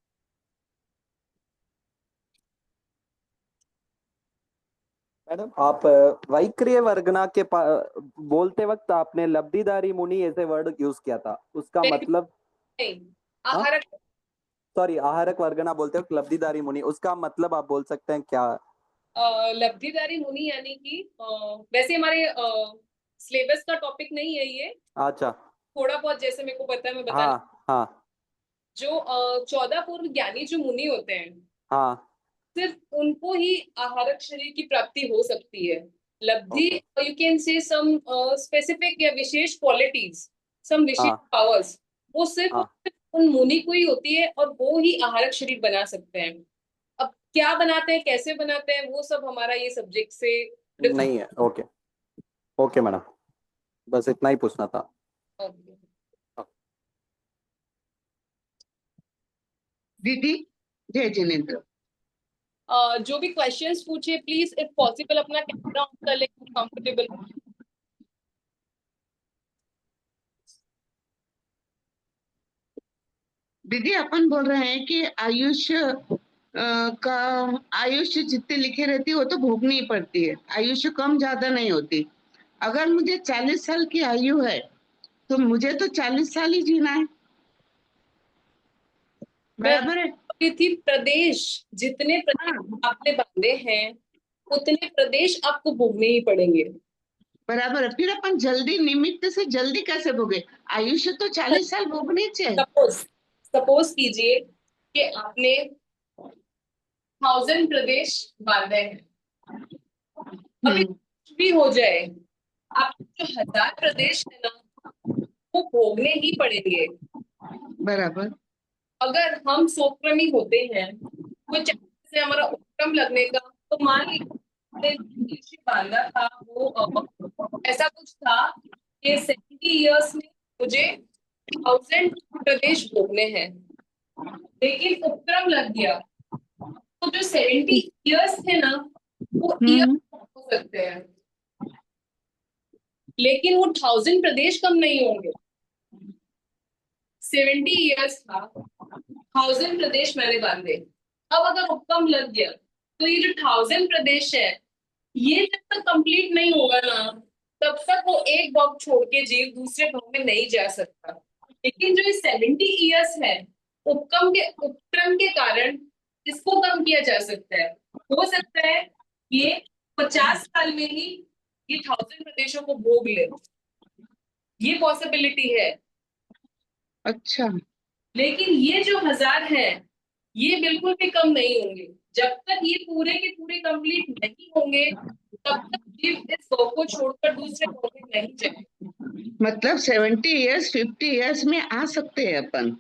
मैडम, आप वैक्रिय वर्गना के बोलते वक्त आपने लब्धिधारी मुनि ऐसे वर्ड यूज किया था, उसका मतलब? नहीं, आहारक। सॉरी, आहारक वर्गना बोलते वक्त लब्धिधारी मुनि, उसका मतलब आप बोल सकते हैं क्या? लब्धिधारी मुनि यानी कि वैसे हमारे सिलेबस का टॉपिक नहीं है ये, अच्छा, थोड़ा बहुत जैसे मेरे को पता है मैं बता। हाँ हाँ जो 14 पूर्व ज्ञानी जो मुनि होते हैं, हाँ, सिर्फ उनको ही आहारक शरीर की प्राप्ति हो सकती है। लब्धि, you can say some specific या विशेष क्वालिटीज, सम विशेष पावर्स, वो सिर्फ उन मुनि को ही होती है और वो ही आहारक शरीर बना सकते हैं। अब क्या बनाते हैं, कैसे बनाते हैं, वो सब हमारा ये सब्जेक्ट से नहीं है। Okay, okay madam. बस इतना ही पूछना था। ओके। दीदी जय जिनेंद्र। जो भी क्वेश्चंस पूछे प्लीज इफ पॉसिबल अपना कैमरा ऑन कर ले, कंफर्टेबल। दीदी अपन बोल रहे हैं कि का आयुष्य जितने लिखे रहती है वो तो भोगनी ही पड़ती है, आयुष्य कम ज्यादा नहीं होती। अगर मुझे 40 साल की आयु है तो मुझे तो 40 साल ही जीना है, बराबर है। मैं थी प्रदेश, जितने प्रदेश हाँ, आपने बांधे हैं उतने प्रदेश आपको भोगने ही पड़ेंगे। बराबर है। फिर अपन जल्दी निमित्त से जल्दी कैसे भोगे? आयुष्य तो 40 साल भोगने चाहिए। सपोज सपोज कीजिए कि आपने 1000 प्रदेश बांधे हैं, अभी कुछ भी हो जाए आपको जो 1000 प्रदेश है ना वो भोगने ही पड़ेंगे। बराबर। अगर हम सोक्रमी होते हैं, कोई चांस है हमारा उपक्रम लगने का, तो मान लीजिए आयुष्य बांधा था वो ऐसा कुछ था कि 70 इयर्स में मुझे 1000 प्रदेश भोगने हैं, लेकिन उपक्रम लग गया, तो जो 70 इयर्स थे ना वो ईयर हो सकते हैं, लेकिन वो 1000 प्रदेश कम नहीं होंगे। 70 इयर्स था, 1000 प्रदेश मैंने बांधे। अब अगर उपक्रम लग गया तो ये जो 1000 प्रदेश है ये जब तक कंप्लीट नहीं होगा ना तब तक वो एक भाग छोड़ के जीव दूसरे भाग में नहीं जा सकता। लेकिन जो ये 70 इयर्स है उपक्रम के कारण इसको कम किया जा सकता है। हो सकता है ये 50 साल में ही ये 1000 प्रदेशों को भोग ले, ये पॉसिबिलिटी है। अच्छा, लेकिन ये जो 1000 है ये बिल्कुल भी कम नहीं होंगे। जब तक ये पूरे के पूरे कंप्लीट नहीं होंगे तब तक जीव इस भव को छोड़कर दूसरे भव में नहीं जाए। मतलब 70 इयर्स 50 इयर्स में आ सकते हैं अपन।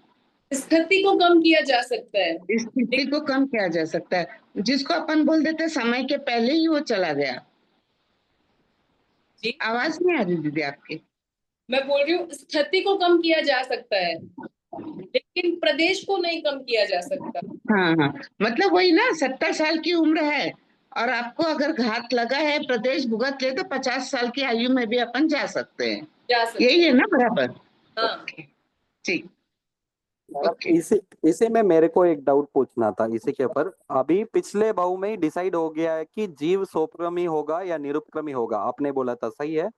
स्थिति को कम किया जा सकता है। इस स्थिति को कम किया जा सकता है, जिसको अपन बोल देते हैं समय के पहले ही वो चला गया। जी आवाज नहीं आ रही दीदी आपकी? मैं बोल रही हूँ स्थिति को कम किया जा सकता है लेकिन प्रदेश को नहीं कम किया जा सकता। हाँ हाँ, मतलब वही ना, 70 साल की उम्र है और आपको अगर घात लगा है, प्रदेश भुगत ले, तो 50 साल की आयु में भी अपन जा सकते हैं। जा सकता यही है ना, बराबर? हाँ। ओके, ठीक। Madam, okay. इसे में मेरे को एक डाउट पूछना था इसी के ऊपर। अभी पिछले भाव में ही डिसाइड हो गया है कि जीव सोपक्रमी होगा या निरुपक्रमी होगा, आपने बोला था, सही है?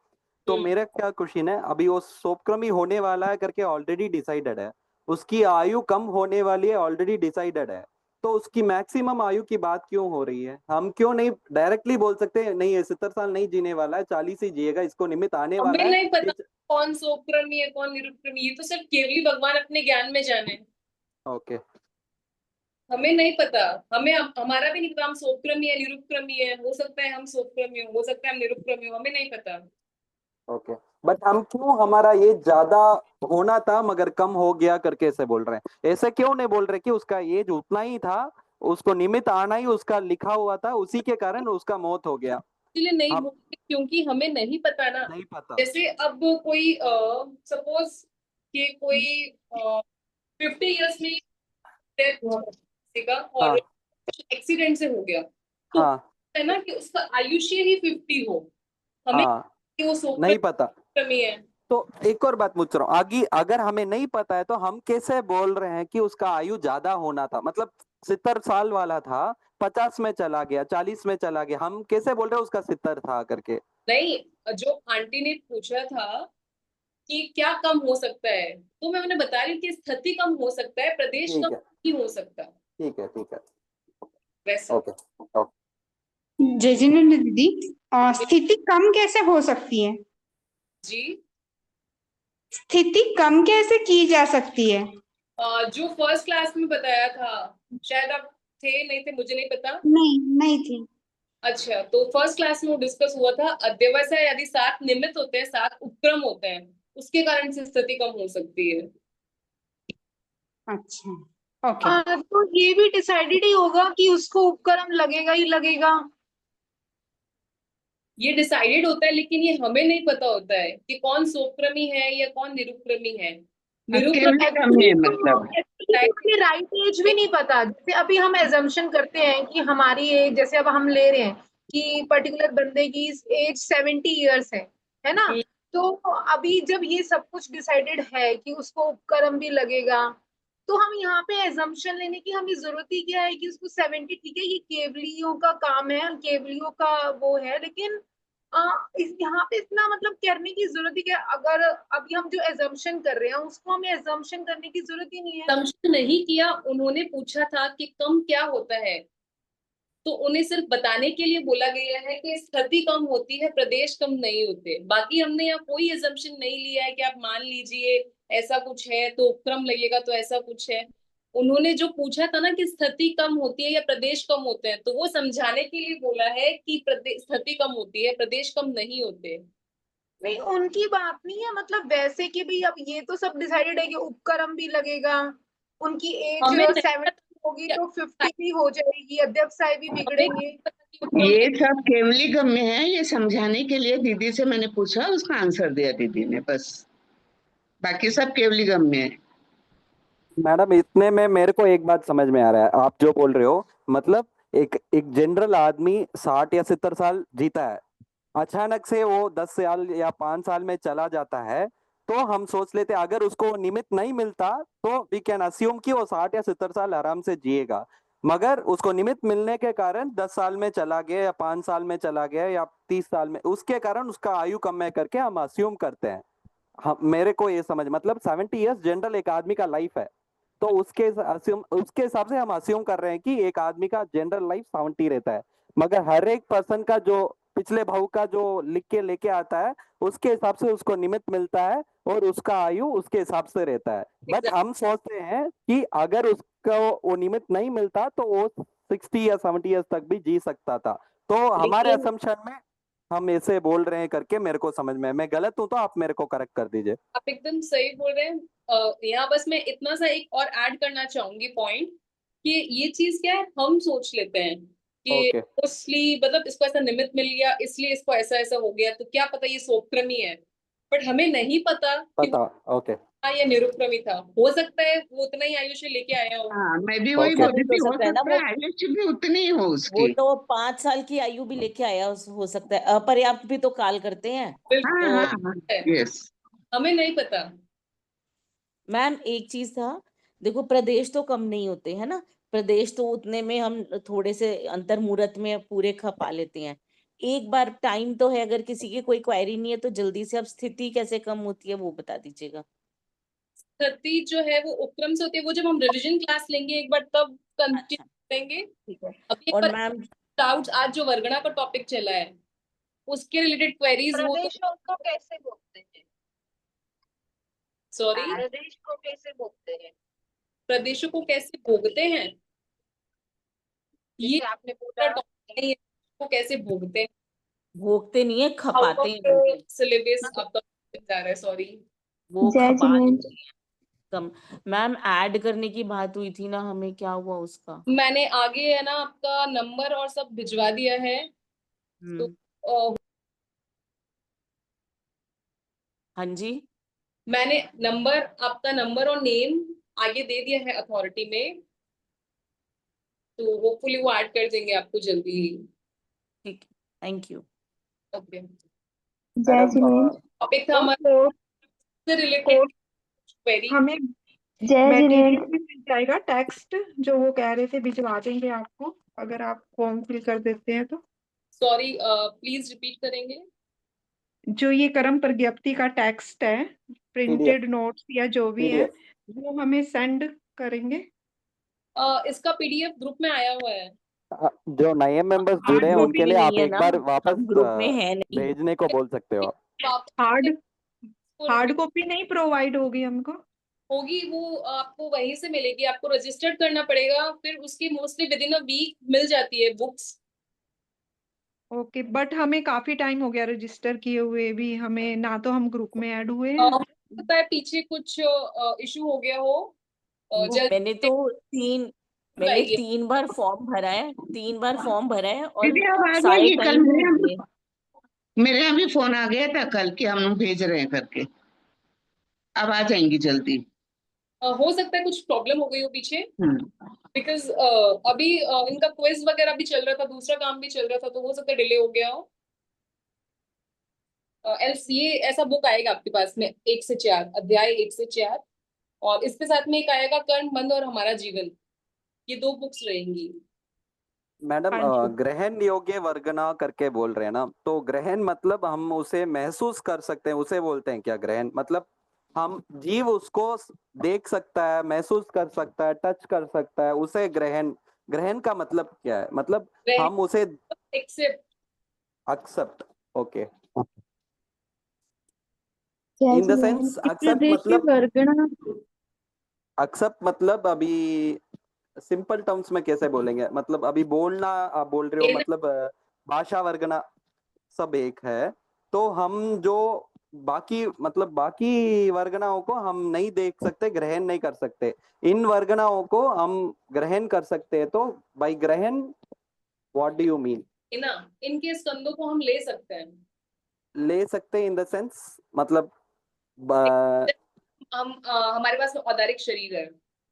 तो मेरा क्या क्वेश्चन है, अभी वो सोपक्रमी होने वाला है करके ऑलरेडी डिसाइडेड है, उसकी आयु कम होने वाली है ऑलरेडी डिसाइडेड है, तो उसकी मैक्सिमम आयु की बात क्यों हो रही है? हम क्यों नहीं डायरेक्टली बोल सकते नहीं ये 70 साल नहीं जीने वाला है, 40 ही जिएगा, इसको निमित्त आने वाला हमें है। नहीं पता कौन सोपक्रमी है कौन निरुपक्रमी, ये तो सिर्फ केवली भगवान अपने ज्ञान में जाने। ओके, हमें नहीं पता, हमें हमारा भी नहीं पता हम सोपक्रमी है निरुपक्रमी है। हो सकता है हम सोपक्रमी हो सकता है हम निरुपक्रमी हो, हमें नहीं पता। ओके, बट हम क्यों, हमारा ये ज्यादा होना था मगर कम हो गया करके ऐसे बोल रहे हैं? ऐसे क्यों नहीं बोल रहे कि उसका एज उतना ही था, उसको निमित्त आना ही उसका लिखा हुआ था, उसी के कारण उसका मौत हो गया? इसलिए नहीं हम बोलते क्योंकि हमें नहीं पता ना। नहीं पता। जैसे अब कोई सपोज कि कोई 50 इयर्स में डेथ हुआ किसी का और हाँ एक्सीडेंट से हो गया, तो हाँ है ना कि उसका आयुष्य ही 50 हो। हमें हाँ, कि वो नहीं पता। सोपक्रमी है। तो एक और बात पूछ रहा हूँ, आगे अगर हमें नहीं पता है तो हम कैसे बोल रहे हैं कि उसका आयु ज्यादा होना था? मतलब 70 साल वाला था, 50 में चला गया, 40 में चला गया, हम कैसे बोल रहे हैं उसका 70 था करके? नहीं, जो आंटी ने पूछा था कि क्या कम हो सकता है, तो मैं उन्हें बता रही थी स्थिति कम हो सकता है, प्रदेश ठीक कम है, नहीं हो सकता। ठीक है, ठीक है, वैसा ओके ओके। जय जिनेंद्र दीदी, स्थिति कम कैसे हो सकती है? जी। स्थिति कम कैसे की जा सकती है? जो फर्स्ट क्लास में बताया था, शायद आप थे नहीं थे मुझे नहीं पता। नहीं, नहीं थी। अच्छा, तो फर्स्ट क्लास में वो डिस्कस हुआ था, अध्यवसाय यदि 7 निमित्त होते हैं, 7 उपक्रम होते हैं, उसके कारण से स्थिति कम हो सकती है। अच्छा, ओके। तो ये भी डिसाइडेड ही होगा कि उसको उपकरण लगेगा ही लगेगा। ये डिसाइडेड होता है, लेकिन ये हमें नहीं पता होता है कि कौन सोपक्रमी है या कौन निरुपक्रमी है। केवली क्रमी है मतलब। एक्चुअली राइट एज भी नहीं पता। जैसे अभी हम एजम्पशन करते हैं कि हमारी एज, जैसे अब हम ले रहे हैं कि पर्टिकुलर बंदे की एज 70 ईयर्स है ना। तो अभी जब ये सब कुछ डिसाइडेड है कि उसको उपकर्म भी लगेगा, तो हम यहाँ पे एजम्पशन लेने की हमें जरूरत ही क्या है कि उसको 70, ठीक है ये केवलियों का काम है, केवलियों का वो है, लेकिन इस यहाँ पे इतना मतलब करने की जरूरत ही क्या। अगर अभी हम जो एजम्पशन कर रहे हैं उसको हमें एजम्पशन करने की जरूरत ही नहीं है। assumption नहीं किया, उन्होंने पूछा था कि कम क्या होता है, तो उन्हें सिर्फ बताने के लिए बोला गया है कि स्थिति कम होती है, प्रदेश कम नहीं होते। बाकी हमने यहाँ कोई एजम्पशन नहीं लिया है कि आप मान लीजिए ऐसा कुछ है तो उपक्रम लगेगा तो ऐसा कुछ है। उन्होंने जो पूछा था ना कि स्थिति कम होती है या प्रदेश कम होते हैं, तो वो समझाने के लिए बोला है कि स्थिति कम होती है, प्रदेश कम नहीं होते। नहीं, उनकी बात नहीं है, मतलब वैसे कि भी अब ये तो सब डिसाइडेड है कि उपकर्म भी लगेगा, उनकी एज हमें नहीं 70 होगी तो 50 भी हो जाएगी, अध्यक्षाएं भी बिगड़ेंगे। ये सब केवली गम्य है, ये समझाने के लिए दीदी से मैंने पूछा, उसका आंसर दिया दीदी ने, बस। बाकी सब केवली गम्य है। मैडम इतने में मेरे को एक बात समझ में आ रहा है, आप जो बोल रहे हो मतलब एक एक जनरल आदमी 60 या 70 साल जीता है, अचानक से वो 10 साल या 5 साल में चला जाता है, तो हम सोच लेते अगर उसको निमित्त नहीं मिलता तो वी कैन अस्यूम कि वो 60 या 70 साल आराम से जिएगा। मगर उसको निमित्त मिलने के कारण 10 साल में चला गया या 5 साल में चला गया या 30 साल में, उसके कारण उसका आयु कम है करके हम अस्यूम करते हैं। हम मेरे को ये समझ मतलब 70 ईयर्स जनरल एक आदमी का लाइफ है, तो उसके हिसाब से हम अस्यूम कर रहे हैं कि एक आदमी का जनरल लाइफ 70 रहता है। मगर हर एक पर्सन का जो पिछले भाव का जो लिख के लेके आता है उसके हिसाब से उसको निमित्त मिलता है और उसका आयु उसके हिसाब से रहता है। बट हम सोचते हैं कि अगर उसको वो निमित्त नहीं मिलता तो वो 60 या 70 ईयर्स तक भी जी सकता था। तो हमारे असम्पशन में हम ऐसे बोल रहे हैं करके मेरे को समझ में है। मैं गलत हूं तो आप मेरे को करेक्ट कर दीजिए। आप एकदम सही बोल रहे हैं। यहाँ बस मैं इतना सा एक और ऐड करना चाहूंगी पॉइंट, कि ये चीज क्या है, हम सोच लेते हैं कि ओके मोस्टली मतलब इसको ऐसा निमित्त मिल गया इसलिए इसको ऐसा ऐसा हो गया, तो क्या पता ये सोपक्रमी है। बट हमें नहीं पता कि पता ओके वो ये निरुपक्रमी था। हो सकता है वो उतना ही आयुष्य लेके आया हो। हाँ, मैं भी वही ओके बोल रही थी, हो हो सकता है ना, सकता है आयुष्य भी उतनी ही हो वो उसकी। तो 5 साल की आयु भी लेके आया हो सकता है, अपर्याप्त भी तो काल करते हैं। हाँ बिल्कुल तो हाँ हाँ, यस। हमें नहीं पता। मैम एक चीज था, देखो प्रदेश तो कम नहीं होते है ना, प्रदेश तो उतने में हम थोड़े से अंतर मुहूर्त में पूरे खपा लेते हैं। एक बार टाइम तो है, अगर किसी की कोई क्वेरी नहीं है तो जल्दी से, अब स्थिति कैसे कम होती है वो बता दीजिएगा। स्थिति जो है वो उपक्रम से होती है, वो जब हम रिवीजन क्लास लेंगे एक बार तब कंटिन्यू करेंगे। ठीक है। अभी और पर मैम डाउट्स, आज जो वर्गणा का टॉपिक चला है उसके रिलेटेड क्वेरीज हो तो प्रदेशों को कैसे बोलते हैं? सॉरी, प्रदेश को कैसे बोलते हैं? प्रदेशों को कैसे भोगते हैं, ये जैसे आपने बोला टॉपिक नहीं है, को कैसे भोगते हैं। भोगते नहीं है, खपाते हैं। सिलेबस आपका जा रहा है, सॉरी। वो जय खपा जिनेंद्र। लेते हैं कम। मैम ऐड करने की बात हुई थी ना, हमें क्या हुआ उसका? मैंने आगे है ना आपका नंबर और सब भिजवा दिया है। तो हाँ जी, मैंने नंबर, आपका नंबर और नेम आगे दे दिया है अथॉरिटी में, तो होपफुली वो ऐड कर देंगे आपको जल्दी ही। ठीक, थैंक यू। ओके, जय जिनेंद्र। टॉपिक था हमारा तो से रिलेटेड क्वेरी। हमें जय मटेरियल जिनेंद्र। भी मिल जाएगा, टेक्स्ट जो वो कह रहे थे भिजवा देंगे आपको, अगर आप फॉर्म फिल कर देते हैं तो। सॉरी, प्लीज रिपीट करेंगे। जो ये कर्म प्रज्ञप्ति का टेक्स्ट है, प्रिंटेड नोट्स या जो भी है, पीडीएफ वो हमें सेंड करेंगे। इसका पीडीएफ ग्रुप में आया हुआ है। जो नए मेंबर्स हार्ड जुड़े हैं कॉपी उनके लिए आप नहीं है एक ना, बार वापस हम ग्रुप में है नहीं। भेजने को बोल सकते हो। वापस हार्ड कॉपी नहीं प्रोवाइड होगी हमको। होगी, वो आपको वहीं से मिलेगी, आपको रजिस्टर्ड करना पड़ेगा, फिर उसकी mostly within a week मिल जाती है बुक्स। ओके, बट हमें काफी टाइम हो गया रजिस्टर किए हुए भी, हमें ना तो हम ग्रुप में ऐड हुए हैं। पता है पीछे कुछ इशू हो गया हो। मैंने तो आइए। 3 बार फॉर्म भरा है, 3 बार फॉर्म भरा है और दीदी अब आ सारे जाएगी, कल टाइम मैंने हो गए। मेरे यहाँ भी फोन आ गया था कल कि हम लोग भेज रहे हैं करके, अब आ जाएंगी जल्दी। हो सकता है कुछ प्रॉब्लम हो गई हो पीछे, बिकॉज अभी इनका क्विज वगैरह भी चल रहा था, दूसरा काम भी चल रहा था, तो हो सकता है डिले हो गया हो। एल्स ये ऐसा बुक आएगा आपके पास में 1 से 4, अध्याय 1 से 4, और इसके साथ में एक आएगा कर्म बंध और हमारा जीवन। ये 2 बुक्स रहेंगी। मैडम हाँ जी। ग्रहण योग्य वर्गना करके बोल रहे हैं ना, तो ग्रहण मतलब हम उसे महसूस कर सकते हैं, उसे बोलते हैं क्या ग्रहण? मतलब हम जीव उसको देख सकता है, महसूस कर सकता है, टच कर सकता है, उसे ग्रहण। ग्रहण का मतलब क्या है? मतलब हम उसे एक्सेप्ट। एक्सेप्ट। ओके। जय इन द जिनेंद्र, सेंस इस एक्सेप्ट प्रदेश के मतलब, वर्गना एक्सेप्ट मतलब अभी सिंपल टर्म्स में कैसे बोलेंगे? मतलब अभी बोलना आप बोल रहे हो, मतलब भाषा वर्गना सब एक है, तो हम जो बाकी मतलब बाकी वर्गनाओं को हम नहीं देख सकते, ग्रहण नहीं कर सकते, इन वर्गनाओं को हम ग्रहण कर सकते हैं। तो बाय ग्रहण व्हाट डू यू मीन? है ना, इनके स्कंदों को हम ले सकते हैं। ले सकते हैं इन द सेंस मतलब ब- हम हमारे पास में औदारिक शरीर है,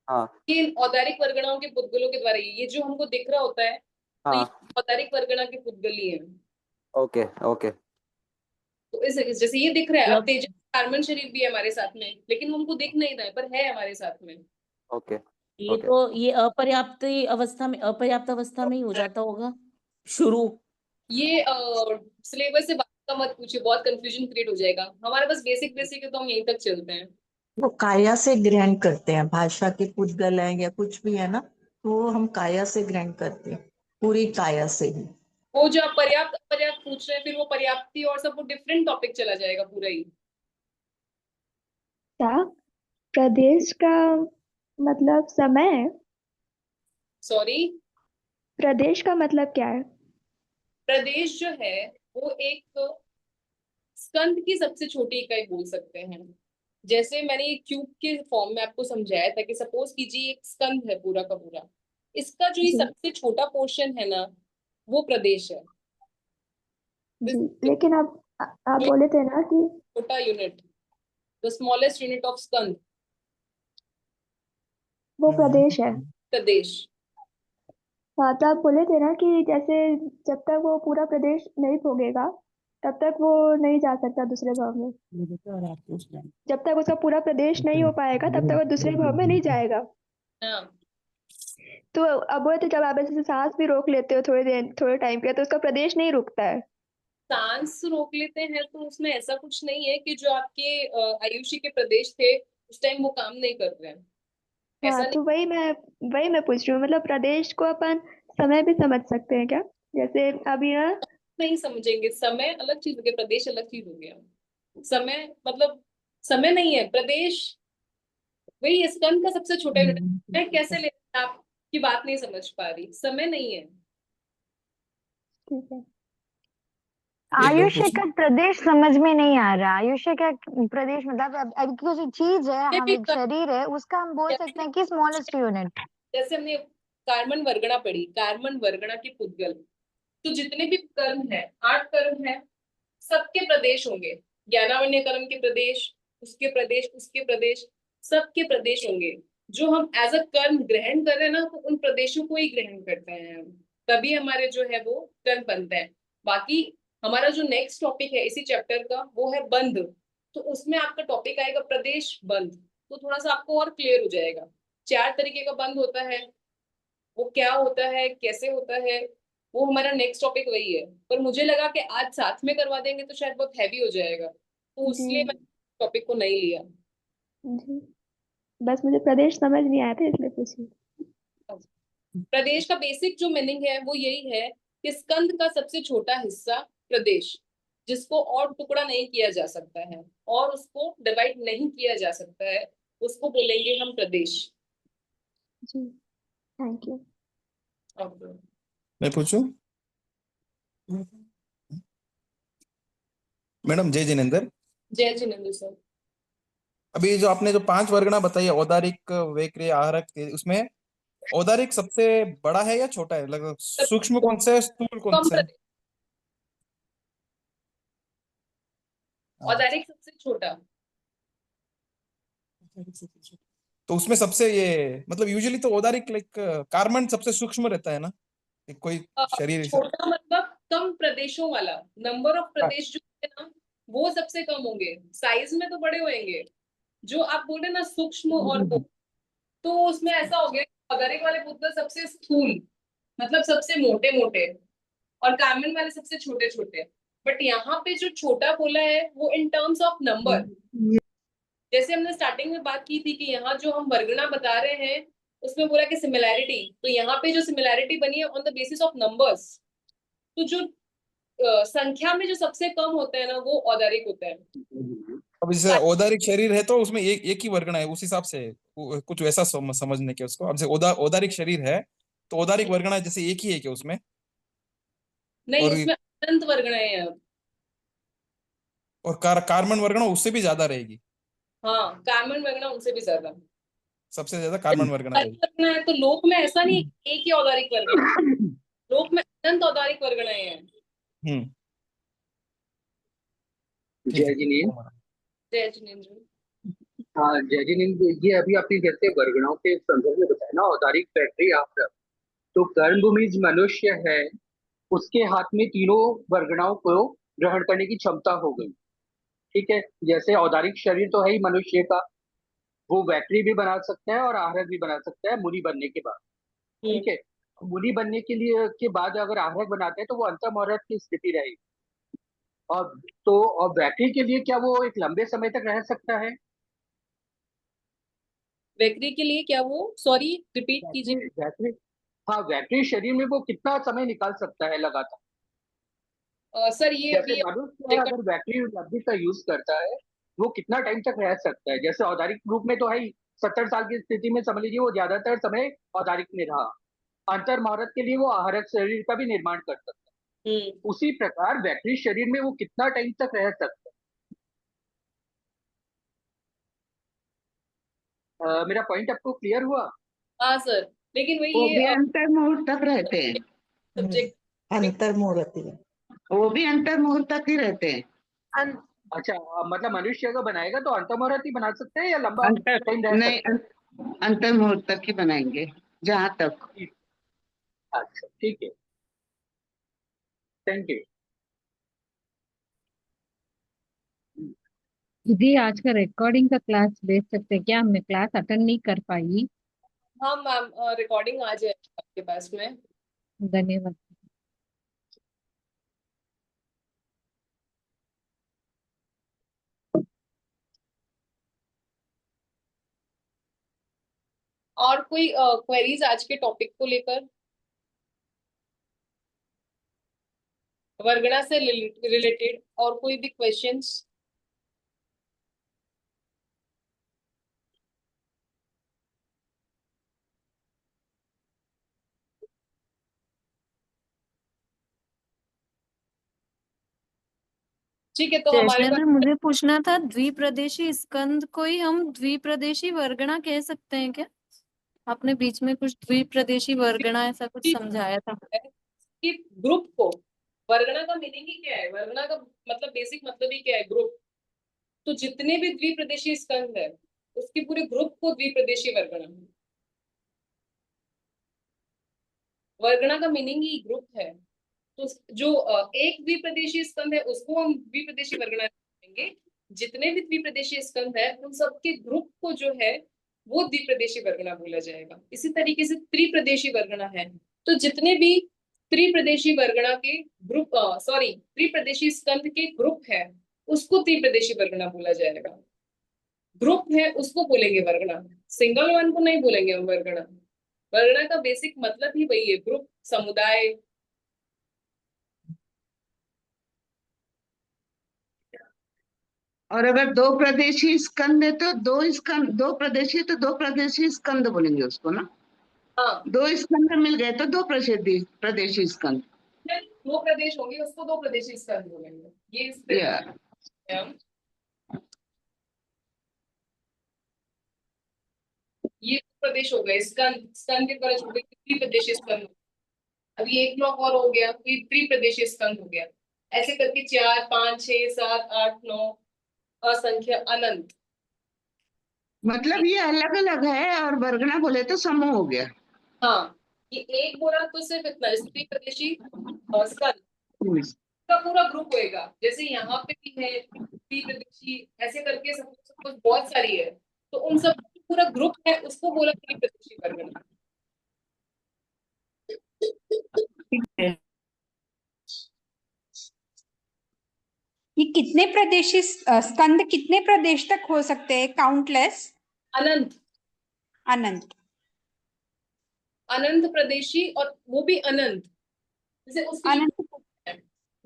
हाँ ये इन औदारिक वर्गणाओं के पुद्गलों के द्वारा ये जो हमको दिख रहा होता है, तो ये हाँ। औदारिक वर्गणा के पुद्गल ही है। Okay okay. तो इस जैसे ये दिख रहा है, अब मतलब तेजस कार्बन शरीर भी है हमारे साथ में, लेकिन हमको दिख नहीं रहा है, पर है हमारे साथ में। ओके ये ओके। तो ये अपर्याप्त अवस्था में ही हो जाता होगा शुरू। ये सिलेबस से बात का मत पूछिए, बहुत कंफ्यूजन क्रिएट हो जाएगा। हमारे पास बेसिक बेसिक है, तो हम यहीं तक चलते हैं। वो काया से ग्रहण करते हैं, भाषा के पुद्गल हैं या कुछ भी है ना, तो वो हम काया से ग्रहण करते हैं, पूरी काया से ही। वो जो आप पर्याप्त अपर्याप्त पूछ रहे हैं, फिर वो पर्याप्ति और सब वो डिफरेंट टॉपिक चला जाएगा पूरा ही। था। प्रदेश का मतलब समय है? सॉरी, प्रदेश का मतलब क्या है? प्रदेश जो है वो एक स्कंद की सबसे छोटी इकाई बोल सकते हैं। जैसे मैंने ये क्यूब के फॉर्म में आपको समझाया था कि सपोज कीजिए एक स्कंद है पूरा का पूरा, इसका जो ये जी सबसे छोटा पोर्शन है ना, वो प्रदेश है। जी, लेकिन आप बोले थे ना कि छोटा unit, the smallest unit of स्कंद, वो प्रदेश है। प्रदेश। हाँ, तो आप बोले थे ना कि जैसे जब तक वो पूरा प्रदेश नहीं भोगेगा तब तक वो नहीं जा सकता दूसरे भाव में। जब तक उसका पूरा प्रदेश नहीं हो पाएगा तब तक वो दूसरे भाव में नहीं जाएगा। हाँ, तो अब बोले तो जब आप ऐसे सांस भी रोक लेते हो थोड़ी देर थोड़े टाइम के लिए तो उसका प्रदेश नहीं रुकता है। सांस रोक लेते हैं तो उसमें ऐसा कुछ नहीं है कि जो आपके आयुष्य के प्रदेश थे उस टाइम वो काम नहीं कर रहे हैं, हाँ, ऐसा नहीं। तो वही मैं पूछ रही हूँ, मतलब प्रदेश को अपन समय भी समझ सकते हैं क्या? जैसे अभी ना नहीं समझेंगे, समय अलग चीज हो गया, प्रदेश अलग चीज हो गया। समय मतलब समय नहीं है, प्रदेश वही स्कंद का सबसे छोटा यूनिट। मैं कैसे ले, आपकी बात नहीं समझ पा रही, समय नहीं है। ठीक है। आयुष्य का प्रदेश समझ में नहीं आ रहा। आयुष्य का प्रदेश मतलब अब किसी चीज है, ये हम भी एक शरीर है, उसका हम बोल सकते हैं कि स्मॉलेस्ट यूनिट। जैसे हमने कार्बन वर्गणा पढ़ी, कार्बन वर्गणा के पुद्गल, तो जितने भी कर्म है, 8 कर्म है, सबके प्रदेश होंगे। ज्ञानावन्य कर्म के प्रदेश, उसके प्रदेश, उसके प्रदेश, सबके प्रदेश होंगे। जो हम एज अ कर्म ग्रहण कर रहे हैं ना, तो उन प्रदेशों को ही ग्रहण करते हैं हम, तभी हमारे जो है वो कर्म बनते हैं। बाकी हमारा जो नेक्स्ट टॉपिक है इसी चैप्टर का, वो है बंध। तो उसमें आपका टॉपिक आएगा प्रदेश बंध, तो थोड़ा सा आपको और क्लियर हो जाएगा। 4 तरीके का बंध होता है, वो क्या होता है, कैसे होता है, वो हमारा नेक्स्ट टॉपिक वही है। पर मुझे लगा कि आज साथ में करवा देंगे तो शायद बहुत हैवी हो जाएगा, तो जी इसलिए मैं टॉपिक को नहीं लिया। जी, बस मुझे प्रदेश समझ नहीं आया था इसलिए पूछी। प्रदेश का बेसिक जो मीनिंग है वो यही है कि स्कंद का सबसे छोटा हिस्सा प्रदेश, जिसको और टुकड़ा नहीं किया जा सकता है और उसको डिवाइड नहीं किया जा सकता है, उसको बोलेंगे हम प्रदेश। जी, थैंक यू। Okay. मैं पूछूं? मैडम जय जिनेंद्र, जय जिनेंद्र सर। अभी जो आपने जो 5 वर्गना बताई है, औदारिक, वैक्रिय, आहारक, उसमें औदारिक सबसे बड़ा है या छोटा है? मतलब सूक्ष्म कौन सा है, स्थूल कौन कम सा है? प्रदेश, औदारिक सबसे छोटा। तो उसमें सबसे ये मतलब यूजुअली तो औदारिक लाइक कार्बन सबसे सूक्ष्म रहता है ना, एक कोई शरीर ऐसा। छोटा मतलब कम प्रदेशों वाला, नंबर ऑफ प्रदेश जो है ना वो सबसे कम होंगे, साइज में तो बड़े होंगे। जो आप बोल रहे ना सूक्ष्म और वो, तो उसमें ऐसा हो गया औदारिक वाले पुत्र सबसे स्थूल मतलब सबसे मोटे मोटे, और कार्बन वाले सबसे छोटे छोटे। बट यहाँ पे जो छोटा बोला है वो इन टर्म्स ऑफ नंबर, जैसे हमने स्टार्टिंग में बात की थी कि यहाँ जो हम वर्गना बता रहे हैं उसमें बोला कि सिमिलैरिटी, तो यहाँ पे जो सिमिलैरिटी बनी है on the basis of numbers. तो जो संख्या में जो सबसे कम होता है ना वो औदारिक होता है। अब जैसे औदारिक शरीर है तो उसमें एक ही वर्गना है, उस हिसाब से कुछ वैसा समझने के उसको। अब जैसे औदारिक शरीर है तो औदारिक वर्गना जैसे एक ही है क्या उसमें? नहीं, और उसमें अनंत वर्गणाएं हैं। और कार्बन वर्गना उससे भी ज्यादा रहेगी, हाँ, कार्बन वर्गना उनसे भी ज्यादा। सबसे ज्यादा कार्बन वर्गना रहेगी। वर्गना है तो लोक में ऐसा नहीं एक ही औदारिक वर्गना, लोक में अनंत औदारिक वर्गणाएं हैं। जय जिनेन्द्र। जय जिनेन्द्र। हाँ जय जिनेन्द्र, ये अभी आपने जैसे वर्गणाओं के संदर्भ में बताया ना, औदारिक फैक्ट्री आप, तो कर्मभूमि मनुष्य है उसके हाथ में तीनों वर्गणाओं को ग्रहण करने की क्षमता हो गई। ठीक है, जैसे औदारिक शरीर तो है ही मनुष्य का, वो बैटरी भी बना सकता है और आहरक भी बना सकता है मुनि बनने के बाद। ठीक है, मुनि बनने के लिए के बाद अगर आहरक बनाते हैं तो वो अंतर्मुहूर्त की स्थिति रहेगी। और तो और बैटरी के लिए क्या वो एक लंबे समय तक रह सकता है? बैटरी के लिए क्या वो, सॉरी रिपीट कीजिए। बैटरी, हाँ बैटरी शरीर में वो कितना समय निकाल सकता है लगातार? सर ये जैसे अभी मनुष्य है, अगर बैटरी लंबी का यूज करता है वो कितना टाइम तक रह सकता है? जैसे औदारिक रूप में तो है ही, 70 साल की स्थिति में समझ लीजिए वो ज्यादातर समय औदारिक में रहा। अंतर्मुहूर्त के लिए वो आहरक शरीर का भी निर्माण कर सकता है। उसी प्रकार बैटरी शरीर में वो कितना टाइम तक रह सकता है? मेरा पॉइंट आपको क्लियर हुआ? हाँ सर, लेकिन वही वो भी ये अंतर्मुहूर्त तक रहते हैं, सब्जेक्ट अंतर्मुहूर्त ही है। वो भी अंतर्मुहूर्त तक ही रहते हैं। अच्छा, मतलब मनुष्य अगर बनाएगा तो अंतर्मुहूर्त ही बना सकते हैं या लंबा अंतर टाइम रह नहीं, सकते हैं? अंतर्मुहूर्त तक ही बनाएंगे जहां तक। अच्छा ठीक है, थैंक यू। दीदी आज का रिकॉर्डिंग का क्लास भेज सकते हैं क्या? हमने क्लास अटेंड नहीं कर पाई। हाँ मैम, रिकॉर्डिंग आ जाए आपके पास में। धन्यवाद। और कोई क्वेरीज आज के टॉपिक को लेकर, वर्गणा से रिलेटेड और कोई भी क्वेश्चंस? ठीक है, तो हमारे जयचंद्र, पास मुझे पूछना था द्विप्रदेशी स्कंद को ही हम द्विप्रदेशी वर्गणा कह सकते हैं क्या? आपने बीच में कुछ द्विप्रदेशी वर्गणा ऐसा कुछ समझाया था। कि ग्रुप को, वर्गणा का मीनिंग ही क्या है, वर्गणा का मतलब बेसिक मतलब ही क्या है, ग्रुप। तो जितने भी द्विप्रदेशी स्कंद है उसके पूरे ग्रुप को द्विप्रदेशी वर्गणा, वर्गणा का मीनिंग ही ग्रुप है। तो जो एक द्विप्रदेशी स्कंद है उसको हम द्विप्रदेशी वर्गणा कहेंगे। जितने भी द्विप्रदेशी स्कंद है उन सबके ग्रुप को जो है वो द्विप्रदेशी वर्गणा बोला जाएगा। इसी तरीके से त्रिप्रदेशी वर्गणा है, तो जितने भी त्रिप्रदेशी वर्गणा के ग्रुप, सॉरी त्रिप्रदेशी स्कंद के ग्रुप है उसको त्रिप्रदेशी वर्गणा बोला जाएगा। ग्रुप है उसको बोलेंगे वर्गणा, सिंगल वन को नहीं बोलेंगे हम वर्गणा। वर्गणा का बेसिक मतलब ही वही है, ग्रुप, समुदाय। और अगर दो प्रदेशी स्कंद है तो दो प्रदेशी, तो दो प्रदेशी स्कंद बोलेंगे उसको ना। हाँ, दो स्कंद मिल गए तो दो प्रदेशी स्कंद। दो प्रदेश होंगे उसको दो प्रदेशी स्कंद बोलेंगे। ये ये प्रदेश हो गए, स्कंद, स्कंद के प्रदेश हो गए त्रिप्रदेशी स्कंद। अभी एक ब्लॉक और हो गया, त्रिप्रदेशी स्कंद हो गया। ऐसे करके 4 5 6 7 8 9 असंख्य, अनंत। मतलब ये अलग अलग है और वर्गना बोले तो समूह हो गया। हाँ, ये एक बोला तो सिर्फ इतना, स्त्री प्रदेशी स्कंद का पूरा ग्रुप होएगा। जैसे यहाँ पे भी है स्त्री प्रदेशी, ऐसे करके सब कुछ बहुत सारी है, तो उन सब का पूरा ग्रुप है, उसको बोला स्त्री प्रदेशी वर्गना। ये कितने प्रदेशी स्कंद कितने प्रदेश तक हो सकते हैं? काउंटलेस? अनंत। अनंत। अनंत प्रदेशी, और वो भी अनंत, जैसे उसकी अनंत है,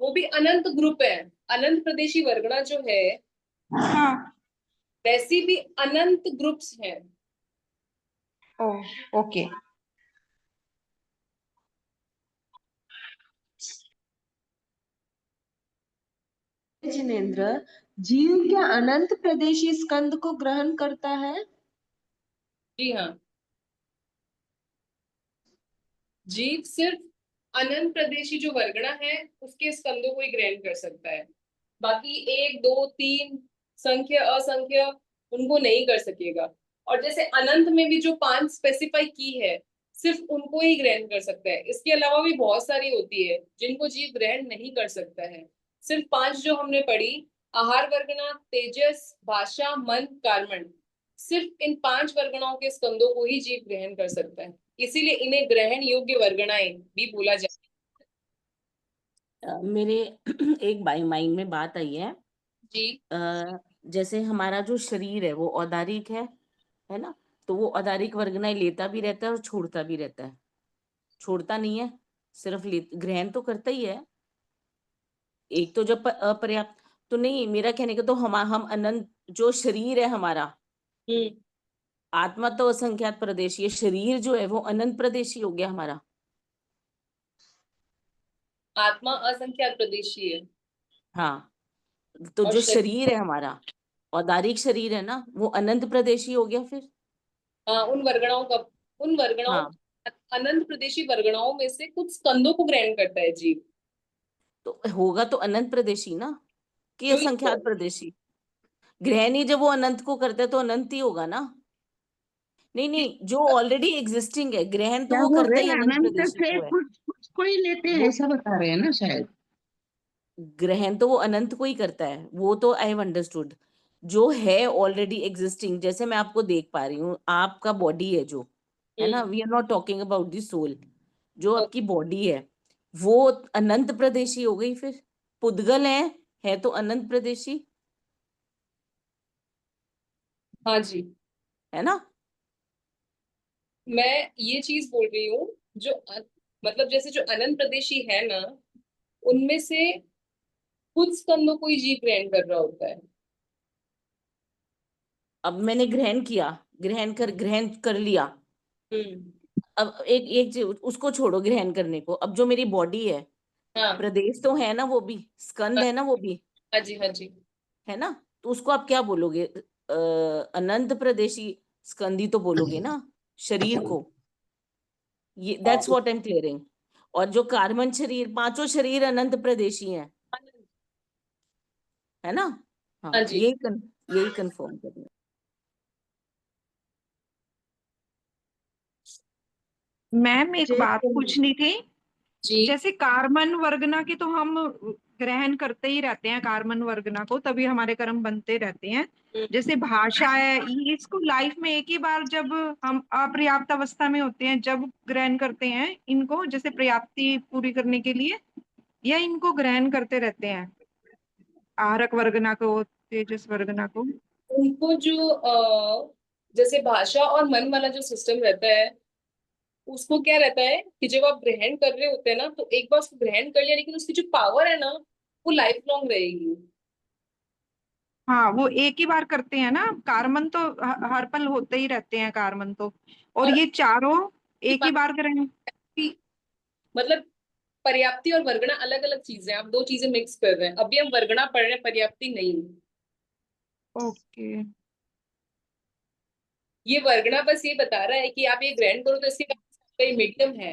वो भी अनंत ग्रुप है। अनंत प्रदेशी वर्गना जो है, हाँ, वैसी भी अनंत ग्रुप्स हैं। ओ, ओके। जिनेंद्र, जीव क्या अनंत प्रदेशी स्कंद को ग्रहण करता है? जी हाँ, जीव सिर्फ अनंत प्रदेशी जो वर्गना है उसके स्कंदों को ही ग्रहण कर सकता है, बाकी 1, 2, 3 संख्य असंख्य उनको नहीं कर सकेगा। और जैसे अनंत में भी जो 5 स्पेसिफाई की है, सिर्फ उनको ही ग्रहण कर सकता है। इसके अलावा भी बहुत सारी होती है जिनको जीव ग्रहण नहीं कर सकता है। सिर्फ 5 जो हमने पढ़ी, आहार वर्गना, तेजस, भाषा, मन, कार्मण, सिर्फ इन 5 वर्गणाओं के स्कंदों को ही जीव ग्रहण कर सकता है, इसीलिए इन्हें ग्रहण योग्य वर्गणाएं भी बोला जाता मेरे एक माइंड में बात आई है। जी। जैसे हमारा जो शरीर है वो औदारिक है ना, तो वो औदारिक वर्गनाएं लेता भी रहता है और छोड़ता भी रहता है। छोड़ता नहीं है, सिर्फ ग्रहण तो करता ही है। एक तो जब अपर्याप्त तो नहीं, मेरा कहने का तो हम अनंत जो शरीर है हमारा, आत्मा तो असंख्यात प्रदेशी है, शरीर जो है वो अनंत प्रदेशी हो गया हमारा। आत्मा असंख्यात प्रदेशी है। हाँ, तो और जो शरीर है हमारा, औदारिक शरीर है ना, वो अनंत प्रदेशी हो गया फिर। उन वर्गणाओं हाँ, अनंत प्रदेशी वर्गणाओं में से कुछ स्कंदों को ग्रहण करता है जीव। तो होगा तो अनंत प्रदेशी ना, कि वही असंख्यात तो। प्रदेशी। ग्रहण ही जब वो अनंत को करता है तो अनंत ही होगा ना। नहीं नहीं, जो ऑलरेडी एग्जिस्टिंग है, ग्रहण तो क्या वो बोल करता रहे ही हैं? अनंत अनंत प्रदेशी से को है। कुछ को ही लेते हैं वो ऐसा बता रहे हैं ना शायद। ग्रहण तो वो अनंत को ही करता है, वो तो आई हैव अंडरस्टूड। जो है ऑलरेडी एग्जिस्टिंग, जैसे मैं आपको देख पा रही हूँ, आपका बॉडी है जो है ना, we are not talking about the soul, जो आपकी बॉडी है वो अनंत प्रदेशी हो गई फिर। पुद्गल है तो अनंत प्रदेशी हाँ जी, है ना। मैं ये चीज बोल रही हूँ, जो मतलब जैसे जो अनंत प्रदेशी है ना, उनमें से कुछ स्कंदों को ही जीव ग्रहण कर रहा होता है। अब मैंने ग्रहण कर लिया। अब एक एक चीज उसको छोड़ो, ग्रहण करने को, अब जो मेरी बॉडी है, हाँ प्रदेश तो है ना, वो भी स्कंद है ना, वो भी हाँ जी, हाँ जी। है ना। तो उसको आप क्या बोलोगे? अनंत प्रदेशी स्कंदी तो बोलोगे ना शरीर को। ये that's what I am clearing. और जो कार्बन शरीर, पांचों शरीर अनंत प्रदेशी हैं, है ना। हाँ, हाँ जी। यही कंफर्म करना। मैम एक बात पूछनी थी। जी। जैसे कार्बन वर्गना की तो हम ग्रहण करते ही रहते हैं, कार्बन वर्गना को, तभी हमारे कर्म बनते रहते हैं। जैसे भाषा है, ये इसको लाइफ में एक ही बार जब हम अपर्याप्त अवस्था में होते हैं जब ग्रहण करते हैं इनको, जैसे पर्याप्ति पूरी करने के लिए, या इनको ग्रहण करते रहते हैं आहारक वर्गना को, तेजस वर्गना को? उनको जो जैसे भाषा और मन वाला जो सिस्टम रहता है, उसको क्या रहता है कि जब आप ग्रहण कर रहे होते हैं ना, तो एक बार उसको ग्रहण कर लिया, लेकिन उसकी जो पावर है ना, वो लाइफ लॉन्ग रहेगी। हाँ, वो एक ही बार करते हैं ना, कार्बन तो हर पल होते ही रहते हैं कार्बन तो, और और ये चारों एक ही बार ग्रहण। मतलब पर्याप्ति और वर्गणा अलग अलग चीजें हैं, आप दो चीजें मिक्स कर रहे हैं। अभी हम वर्गणा पढ़ रहे हैं, पर्याप्ति नहीं। ओके। ये वर्गणा बस ये बता रहा है कि आप ये ग्रहण करो तो इसके मीडियम है,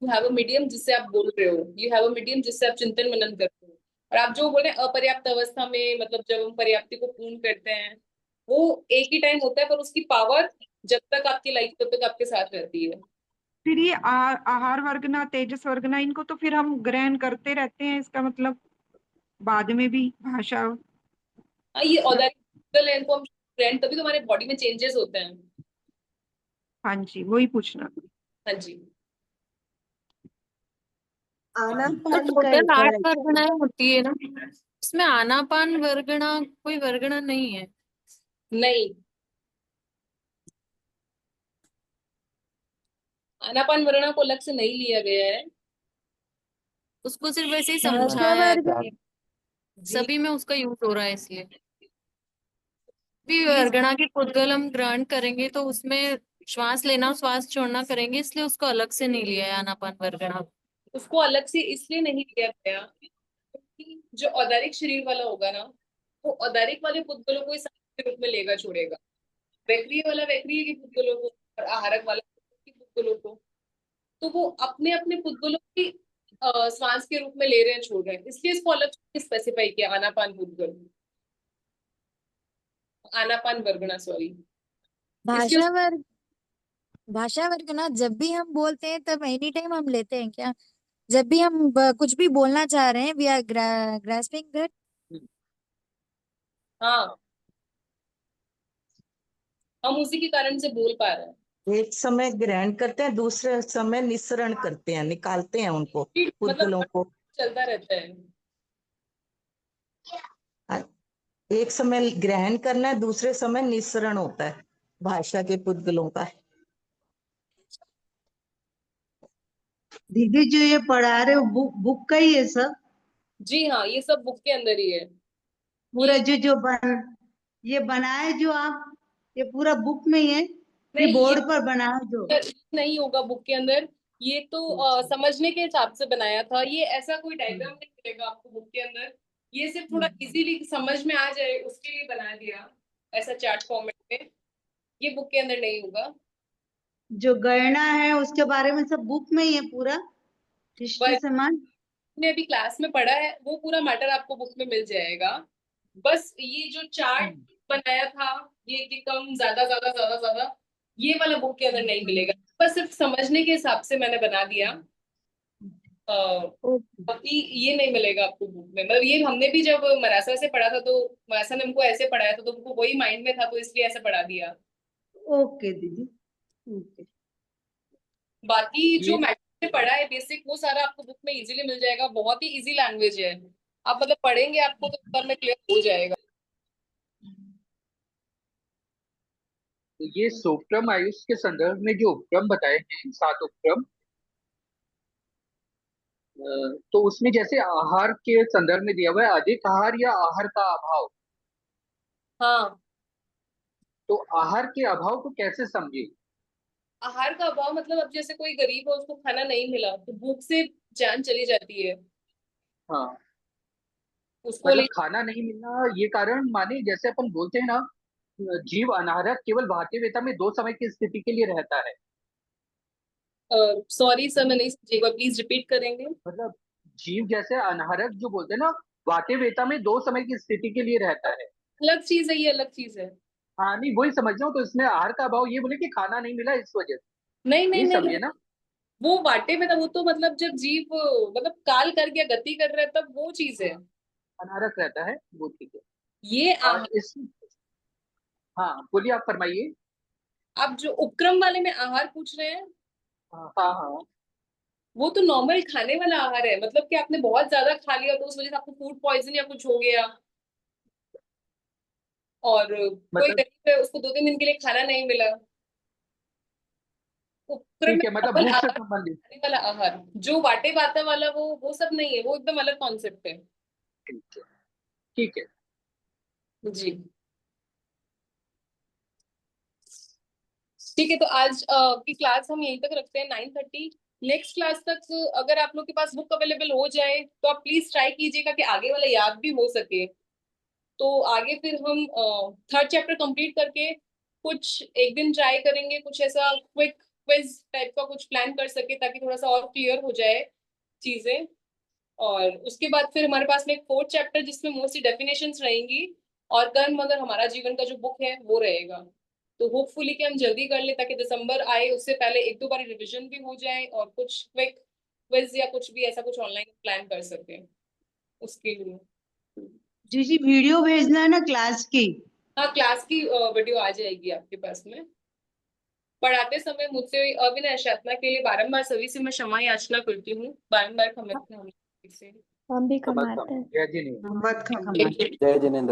यू हैव अ मीडियम जिससे आप बोल रहे हो, यू हैव अ मीडियम जिससे आप चिंतन मनन कर रहे हो। और आप जो बोले अपर्याप्त अवस्था में, मतलब जब हम पर्याप्ति को पूर्ण करते हैं, वो एक ही टाइम होता है, पर उसकी पावर जब तक आपकी लाइफ तब तक आपके साथ रहती है। फिर ये आहार वर्गना, तेजस वर्गना, इनको तो फिर हम ग्रहण करते रहते हैं, इसका मतलब बाद में भी भाषा। हाँ, ये औदारिक है, इनको हम ट्रेंड, तभी तो हमारे बॉडी में चेंजेस होते हैं। हाँ जी, वही पूछना। हाँ जी। तो आनापान का टोटल एक 8 बार वर्गणाएं होती है ना, इसमें आनापान वर्गणा कोई वर्गणा नहीं है। नहीं, आनापान वरना को अलग से नहीं लिया गया है। उसको सिर्फ वैसे ही भाषा समझाया है वर्ग कि सभी में उसका यूज हो रहा है, इसलिए भी ये वर्गणा के पुद्गल हम ग्रहण करेंगे तो उसमें श्वास लेना श्वास छोड़ना करेंगे, इसलिए उसको अलग से नहीं लिया है आनापान वर्गणा। उसको अलग से इसलिए नहीं लिया गया क्योंकि जो औदारिक शरीर वाला होगा ना, वो औदारिक वाले पुद्गलों को इस के रूप में लेगा छोड़ेगा, वैक्रिय वाला वैक्रिय के पुद्गलों को, और आहारक वाला के पुद्गलों को। तो वो अपने अपने पुद्गलों की श्वास के रूप में ले रहे हैं, छोड़ रहे हैं, इसलिए इसको अलग स्पेसिफाई किया, आनापान पुद्गल, आनापान वर्गणा, सॉरी। इसलिए भाषा वर्ग ना, जब भी हम बोलते हैं तब एनी टाइम हम लेते हैं क्या? जब भी हम कुछ भी बोलना चाह रहे हैं, वी आर ग्रास्पिंग दैट। हाँ, हम उसी के कारण से बोल पा रहे हैं। एक समय ग्रहण करते हैं, दूसरे समय निस्सरण करते हैं, निकालते हैं उनको, पुद्गलों मतलब को। चलता रहता है। एक समय ग्रहण करना है, दूसरे समय निस्सरण होता है भाषा के पुद्गलों का। दीदी जो ये पढ़ा रहे हो बुक बुक का ही है सब? जी हाँ, ये सब बुक के अंदर ही है। पूरा ये बनाए जो आप, ये पूरा बुक में ही है कि नहीं, बोर्ड पर बना है जो? नहीं होगा बुक के अंदर, ये तो समझने के हिसाब से बनाया था। ये ऐसा कोई डायग्राम नहीं मिलेगा आपको बुक के अंदर, ये सिर्फ थोड़ा इजीली समझ में आ जाए उसके लिए बना दिया ऐसा चार्ट फॉर्मेट में। ये बुक के अंदर नहीं होगा। जो गणना है उसके बारे में सब बुक में ही है पूरा, हिस्ट्री समान। ने अभी क्लास में पढ़ा है वो पूरा मैटर आपको बुक में मिल जाएगा। बस ये जो चार्ट बनाया था, ये कि कम ज्यादा ज्यादा ज्यादा ज्यादा, ये वाला बुक के अंदर नहीं मिलेगा। बस सिर्फ समझने के हिसाब से मैंने बना दिया, बाकी ये नहीं मिलेगा आपको बुक में। मतलब ये हमने भी जब मरासा से पढ़ा था तो मरासा ने हमको ऐसे पढ़ाया था, तो हमको वही माइंड में था, तो इसलिए ऐसे पढ़ा दिया। ओके दीदी, ओके। बाकी जो मैथ्स में पढ़ा है बेसिक, वो सारा आपको बुक में इजीली मिल जाएगा। बहुत ही इजी लैंग्वेज है, आप मतलब पढ़ेंगे आपको तो सब में क्लियर हो जाएगा। तो ये सोक्रम आयुष के संदर्भ में जो उपक्रम बताए हैं, 7 उपक्रम, तो उसमें जैसे आहार के संदर्भ में दिया हुआ है अधिक आहार या आहार का अभाव। हाँ, तो आहार के अभाव को कैसे समझे? आहार का अभाव मतलब अब जैसे कोई गरीब है, उसको खाना नहीं मिला तो भूख से जान चली जाती है। हाँ, उसको मतलब खाना नहीं मिलना ये कारण माने, जैसे अपन बोलते हैं ना, जीव अनाहरक केवल वाह्य वेता में 2 समय की स्थिति के लिए रहता है। सॉरी सर, मैं नहीं समझी, एक बार प्लीज रिपीट करेंगे। मतलब जीव जैसे अनाहरक जो बोलते हैं ना, वाह्य वेता में 2 समय की स्थिति के लिए रहता है। अलग चीज है, ये अलग चीज है। हाँ, नहीं वही समझ रहा हूँ। तो इसमें आहार का अभाव ये बोले कि खाना नहीं मिला इस वजह से, नहीं नहीं ये नहीं, समझे ना? वो वाटे में था, वो तो मतलब जब जीव मतलब काल कर गया, गति कर रहा है, तब वो चीज है। अनारक रहता है वो, ठीक है। ये और इस, हाँ बोलिए, आप फरमाइए। आप जो उपक्रम वाले में आहार पूछ रहे हैं, हाँ हाँ, वो तो नॉर्मल खाने वाला आहार है। मतलब कि आपने बहुत ज्यादा खा लिया तो उस वजह से आपको फूड पॉइजन या कुछ हो गया, और कोई गरीब है उसको 2-3 दिन के लिए खाना नहीं मिला। उपक्रम ठीक है, मतलब में भूख से आहार, संबंधित। खाने वाला आहार, जो वाटे बाता वाला वो सब नहीं है, वो एकदम अलग कॉन्सेप्ट है। ठीक है, ठीक है जी, ठीक है। तो आज की क्लास हम यहीं तक रखते हैं, 9:30। नेक्स्ट क्लास तक अगर आप लोग के पास बुक अवेलेबल हो जाए तो आप प्लीज ट्राई कीजिएगा कि आगे वाला याद भी हो सके। तो आगे फिर हम 3rd चैप्टर कंप्लीट करके कुछ एक दिन ट्राई करेंगे, कुछ ऐसा क्विक क्विज टाइप का कुछ प्लान कर सके, ताकि थोड़ा सा और क्लियर हो जाए चीजें। और उसके बाद फिर हमारे पास में एक 4th चैप्टर जिसमें मोस्टली डेफिनेशंस रहेंगी और कर्म मगर हमारा जीवन का जो बुक है वो रहेगा। तो होपफुली कि हम जल्दी कर ले ताकि दिसंबर आए उससे पहले 1-2 बार रिवीजन भी हो जाए और कुछ क्विक क्विज या कुछ भी ऐसा कुछ ऑनलाइन प्लान कर सकते हैं उसके लिए। जी वीडियो भेजना ना क्लास की। हाँ, क्लास की वीडियो आ जाएगी आपके पास में। पढ़ाते समय मुझसे अविनाश यातना के लिए बारंबार सभी से मैं क्षमा याचना करती हूँ, बारंबार क्षमा से हम भी कमाते हैं। जय जिनेंद्र।